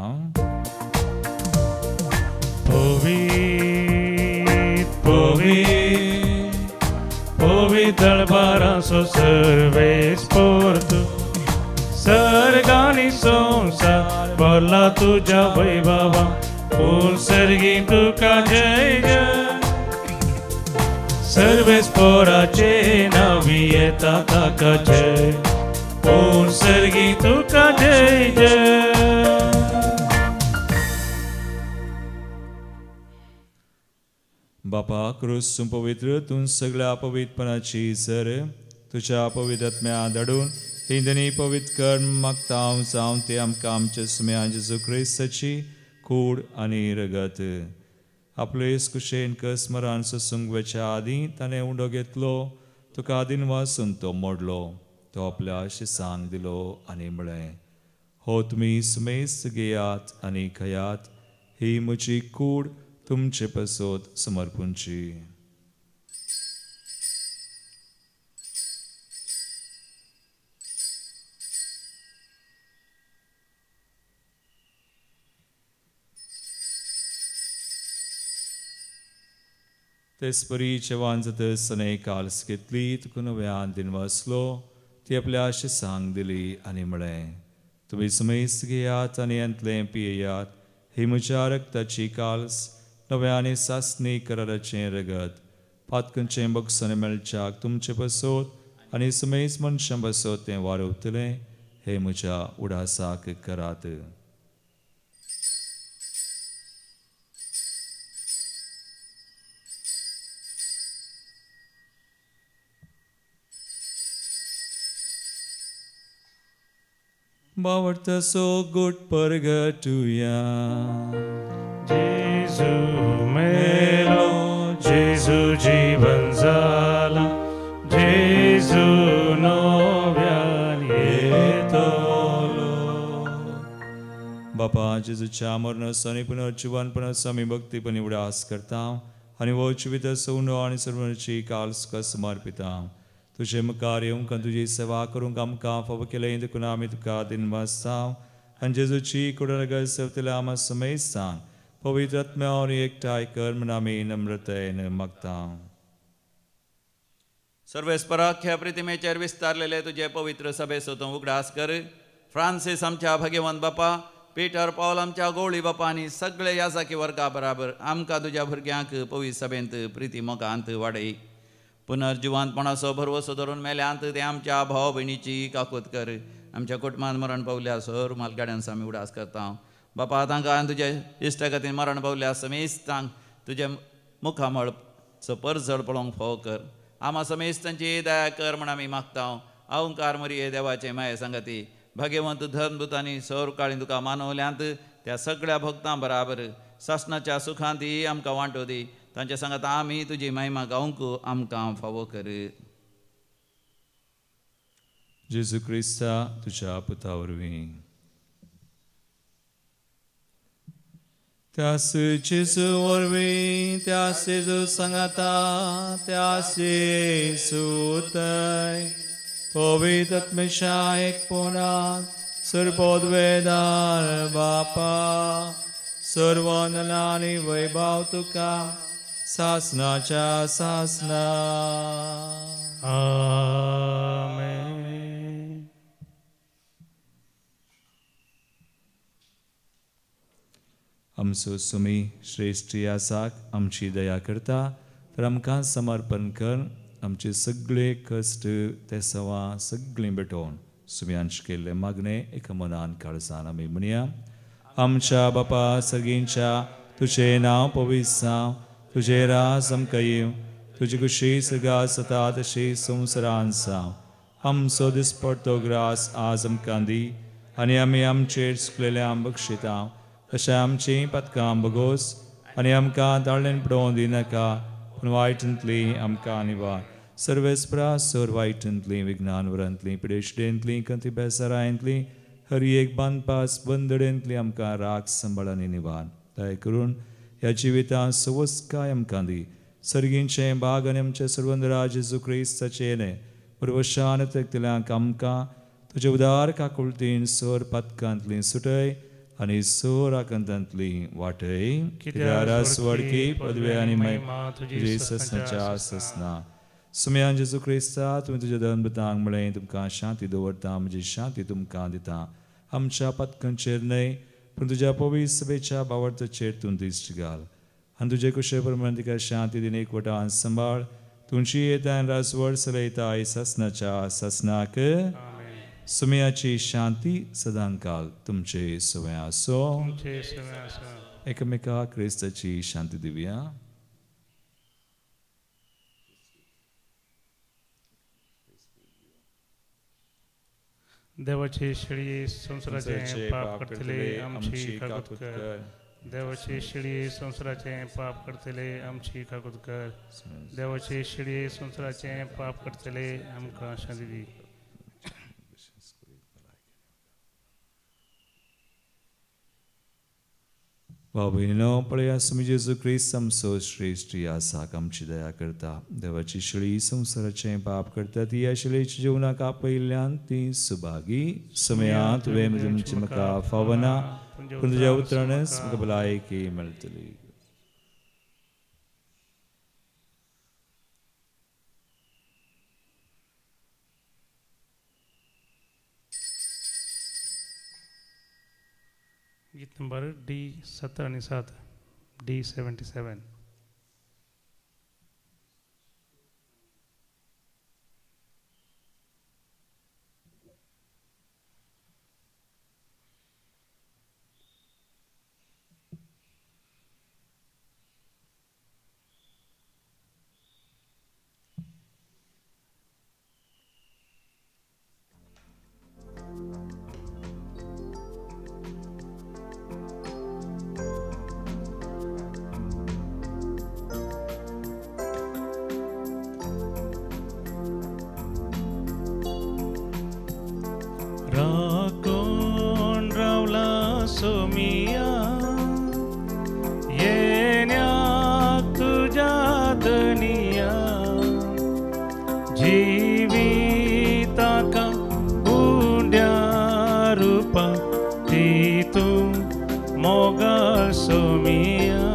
पवित्र दळबारांचो सर्वेस्पोर तूं. सर्गांनी संवसार भरला तुज्या वैभवा. पूण सर्गी तुका जय जय. सर्वेस्पोराचे नांवी येता ताका जय. पूण सर्गी तुका जय जय. बापा क्रूस पवित्र तूं सगळ्या पवित्रपणाची सर तुज्या पवित्र आत्म्या धाडून हिंदनी पवित्र कर्म मागतां जावं ते आमकां आमच्या सुम्या जेजू क्रिस्ताची कूड आनी रगत आपलेस कुशेन कसमरान ससूंक वेच्या आदीं ताणें उंडो घेतलो तुका आदीन वासून तो मोडलो तो आपल्या शिसांक दिलो आनी म्हळें हो तुमी सुमेस्त घेयात आनी खयात ही म्हजी कूड तुमचे पसोत समर्पूंची तेसपरी जेवण जातसने काल्स घेतली तुका नव्यान दिन वाचलो ती आपल्या शिसांक दिली आनी म्हळें तुमी सुमेस्त घेयात आनी अंतलें पियेयात ही म्हज्या रक्ताची काल्स नव्या आनी सासणी कराराचें रगत पातकांचें बगसोन मेळच्याक तुमचे बसोत आनी सुमेस्त मनशां बसोत तें वारवतलें हे म्हज्या उडासाक करात Bawarta so good purgatoria. जेजू मेलो जेजू जीवन झाला जेजू नव्यान येतलो बापा जेजूच्या मरणासानी पुनर्जीवनपणाचा आमी भक्तीपणी उडास करता आनी वो जिवित सोनो आनी सर्वांची काल्स समर्पिता तुझे मुखार येवंक तुजी सेवा करूंक आमकां फावो केलें देखून आमी तुका दिन वाजतां आनी जेजूची कुडरगत सेवतले आमा समेस्तां पवित्र आत्म्यावर एकठांय कर म्हूण आमी नम्रतेन मागता सर्वेस्पराख्या प्रतिमेचेर विस्तारलेले तुझे पवित्र सभेचो तूं उगडास कर फ्रांसीस आमच्या भाग्यवंत बापा पीटर पॉल आमच्या गवळी बापा आनी सगळे याजाकी वर्गा बराबर आमकां तुज्या भुरग्यांक पवित्र सभेंत प्रिती मोगांत वाडय पुनर्जिवांतपणाचो भरवसो धरून मेल्यांत ते आमच्या भाव भयणीची काकूत कर आमच्या कुटुंबांत मरण पावल्या सर मालगाड्यांस आमी उडास करता बापा तांकां तुजे इश्ट खातीर मरण पावल्या समेस्तांक तुजे मुखामळचो परजड पळोवंक फाव कर आमा समेस्तांची दया कर म्हण आमी मागता अवंकार मरिये देवाचे माये सांगाती भाग्यवंत धनभुतांनी सौर काळी तुका मानवल्यांत त्या सगळ्या भक्तां बराबर सासणाच्या सुखांती आमकां वांटो दी तांच्या सांगात आमी तुजी महिमा गावंक आमकां फावो कर जेजू क्रिस्ता तुज्या पुता वरवीं त्यास जेजू वरवीं त्यास जेजू सांगाता त्यास येसूतय पवित्र आत्मेच्या एकपणात सर्वोद्वेदार बापा सर्व नलानी वैभव तुका सासनाच्या सासना आमेन आमचो सुमी श्रेष्ठी आसाक आमची दया करता तर आमकां समर्पण कर आमचे सगळे कश्ट ते सवा सगळीं भेटोवन सुम्यांच केल्ले मागणे एका मनान काळजान आमी म्हणया आमच्या बापा सगळींच्या तुझे नांव पवित्र जावं तुझे राज आमकां येवं तुजी कुशी सगा सता तशी संवसारान जावं आमचो दिसपडटो ग्रास आज आमकां दी आनी आमी आमचेर चुकलेल्यांक बक्षिता तशें आमची पथकां बगोस आनी आमकां ताळ्ळेन पडोवंक दिनाका पूण वायटांतली आमकां निवार सर्वेस्परा सर वायटांतली विज्ञानवरांतली पिडेशडेंतली कंती बेसारांतली हर एक बांदपास बंदडेंतली आमकां राग सांबाळ आनी निवार दय करून ह्या जिवितांत सवस्काय आमकां दी सर्गींचे बाग आनी आमचे सर्वंदरा जेजू क्रिस्ताचे येणे परवशान तेकतल्यांक आमकां तुजे उदार काकुळतीन सर पथकांतली सुटय आनी सर आकंतांतली वाटय कित्याक स्वडकी पदवे आनी महिमा तुजी ससनाच्या ससना सुम्यान जेजू क्रिस्ता तुमी तुज्या दनबतांक म्हळें तुमकां शांती दवरता म्हजी शांती तुमकां दिता आमच्या पथकांचेर न्हय पूण तुज्या पवित्र सभेच्या बावर्ताचेर तूं दिश्ट घाल आनी तुजे कुशे प्रमाण तिका शांती दिन एकवटान सांबाळ तुमची येता रासवड चलयता ससनाच्या ससनाक सुम्याची शांती सदांकाल तुमचे सवय आसो एकामेकाक क्रिस्ताची शांती दिवया देवाचे शेळी संसाराचे पाप करतले आमची काकूत कर. देवाचे शेळी संसाराचे पाप करतले आमची काकूत कर. देवाचे शेळी संसाराचे पाप करतले आमकां शांती दी. बाबीनो पळयास मी जेजू क्रिस्त आमचो श्रेष्ठ आसा आमची दया करता. देवाची शिळी संसाराचें पाप करता ती ह्या शिळेच्या जिवनाक आपयिल्ल्यान ती सुभागी. समयांत तुवें तुमची म्हाका फावना पूण तुज्या उतरानच म्हाका भलायकी मेळटली. गीत नंबर D7 आणि 7 D77. राखून रावला सोमिया येण्याक तुझ्या दनिया जिविताका उंड्या रूपा ती तूं मोगाळ सोमिया.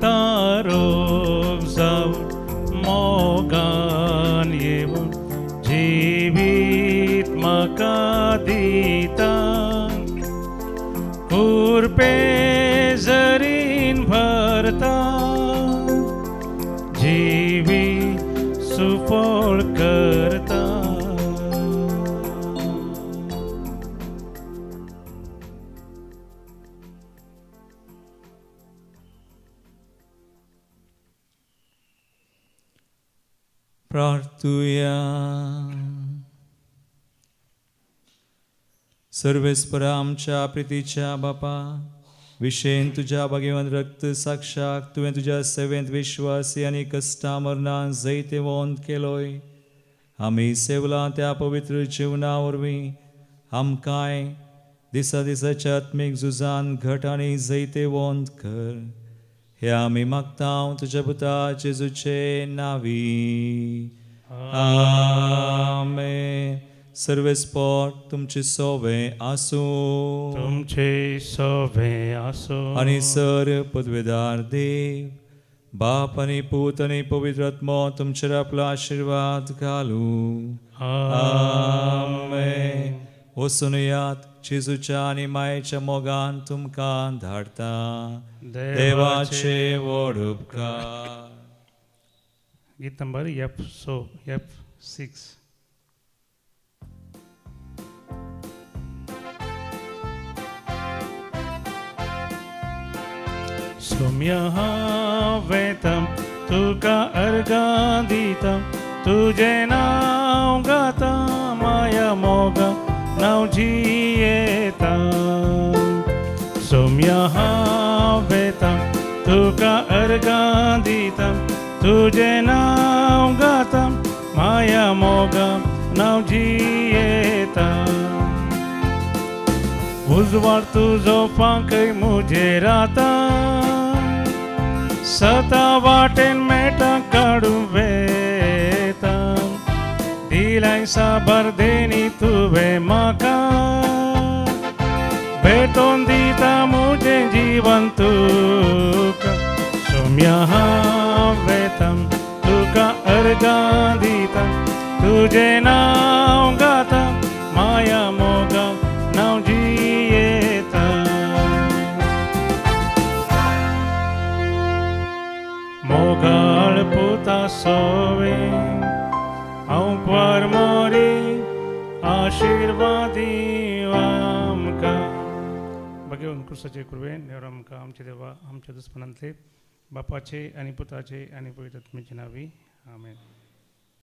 तारोग जाऊन मोगान येऊन जिवीत म्हाका दिता. कुरपे जरीन भरता जिवी सुफळ करता. प्रार्थुया. सर्वेस्परा आमच्या प्रितीच्या बापा विशेन तुझ्या भाग्यवान रक्त साक्षाक तुवें तुझ्या सेवेंत विश्वासी आनी कश्टा मरणान जैते वोंद केलोय. आमी सेवला त्या पवित्र जिवना वरवीं आमकांय दिसा दिसाच्या आत्मीक झुजान घट आनी जैते वोंद कर. हे आमी मागता तुझ्या पुता जेजूचे नावी. आमेन. सर्वेस्पोट तुमचे सोवे आसूं. तुमचे सोवे आसूं. आनी सर पदवेदार देव बाप आनी पूत आनी पवित्र आत्मो तुमचेर आपलो आशिर्वाद घालूं. आमेन. वचून यात जेजूच्या आनी मायेच्या मोगान तुमकां धाडटा. देवाचे व्हड उपकार. गीत नंबर F6. सोम्या हांवें तुका अर्गां दिता. तुजें नांव गाता माया मोगा नांव जियेता. सोम्या हांवें तुका अर्गां दिता. तुजें नांव गाता माया मोगा नांव जियेता. उजवाड तुजो पांखय मुजेर आता. सता वाटेन मेटा काडूं वेता. दिलाय साबार देनी तुवें म्हाका. भेटोन दिता मुजें जीवन तुका. सोम्या हांवें तुका अर्गां दिता. तुजें नांव गाता माया मोगा नांव जियेता. मोगाळ पुता सोवे हांव पर मोरी आशिर्वादी आमकां. घेवन क्रुसाचे कुरवेन देवर आमकां आमचे देवा आमच्या दुस्मनांतले बापाचे आनी पुताचे आनी पवित्र आत्म्याचे नावी आमेन.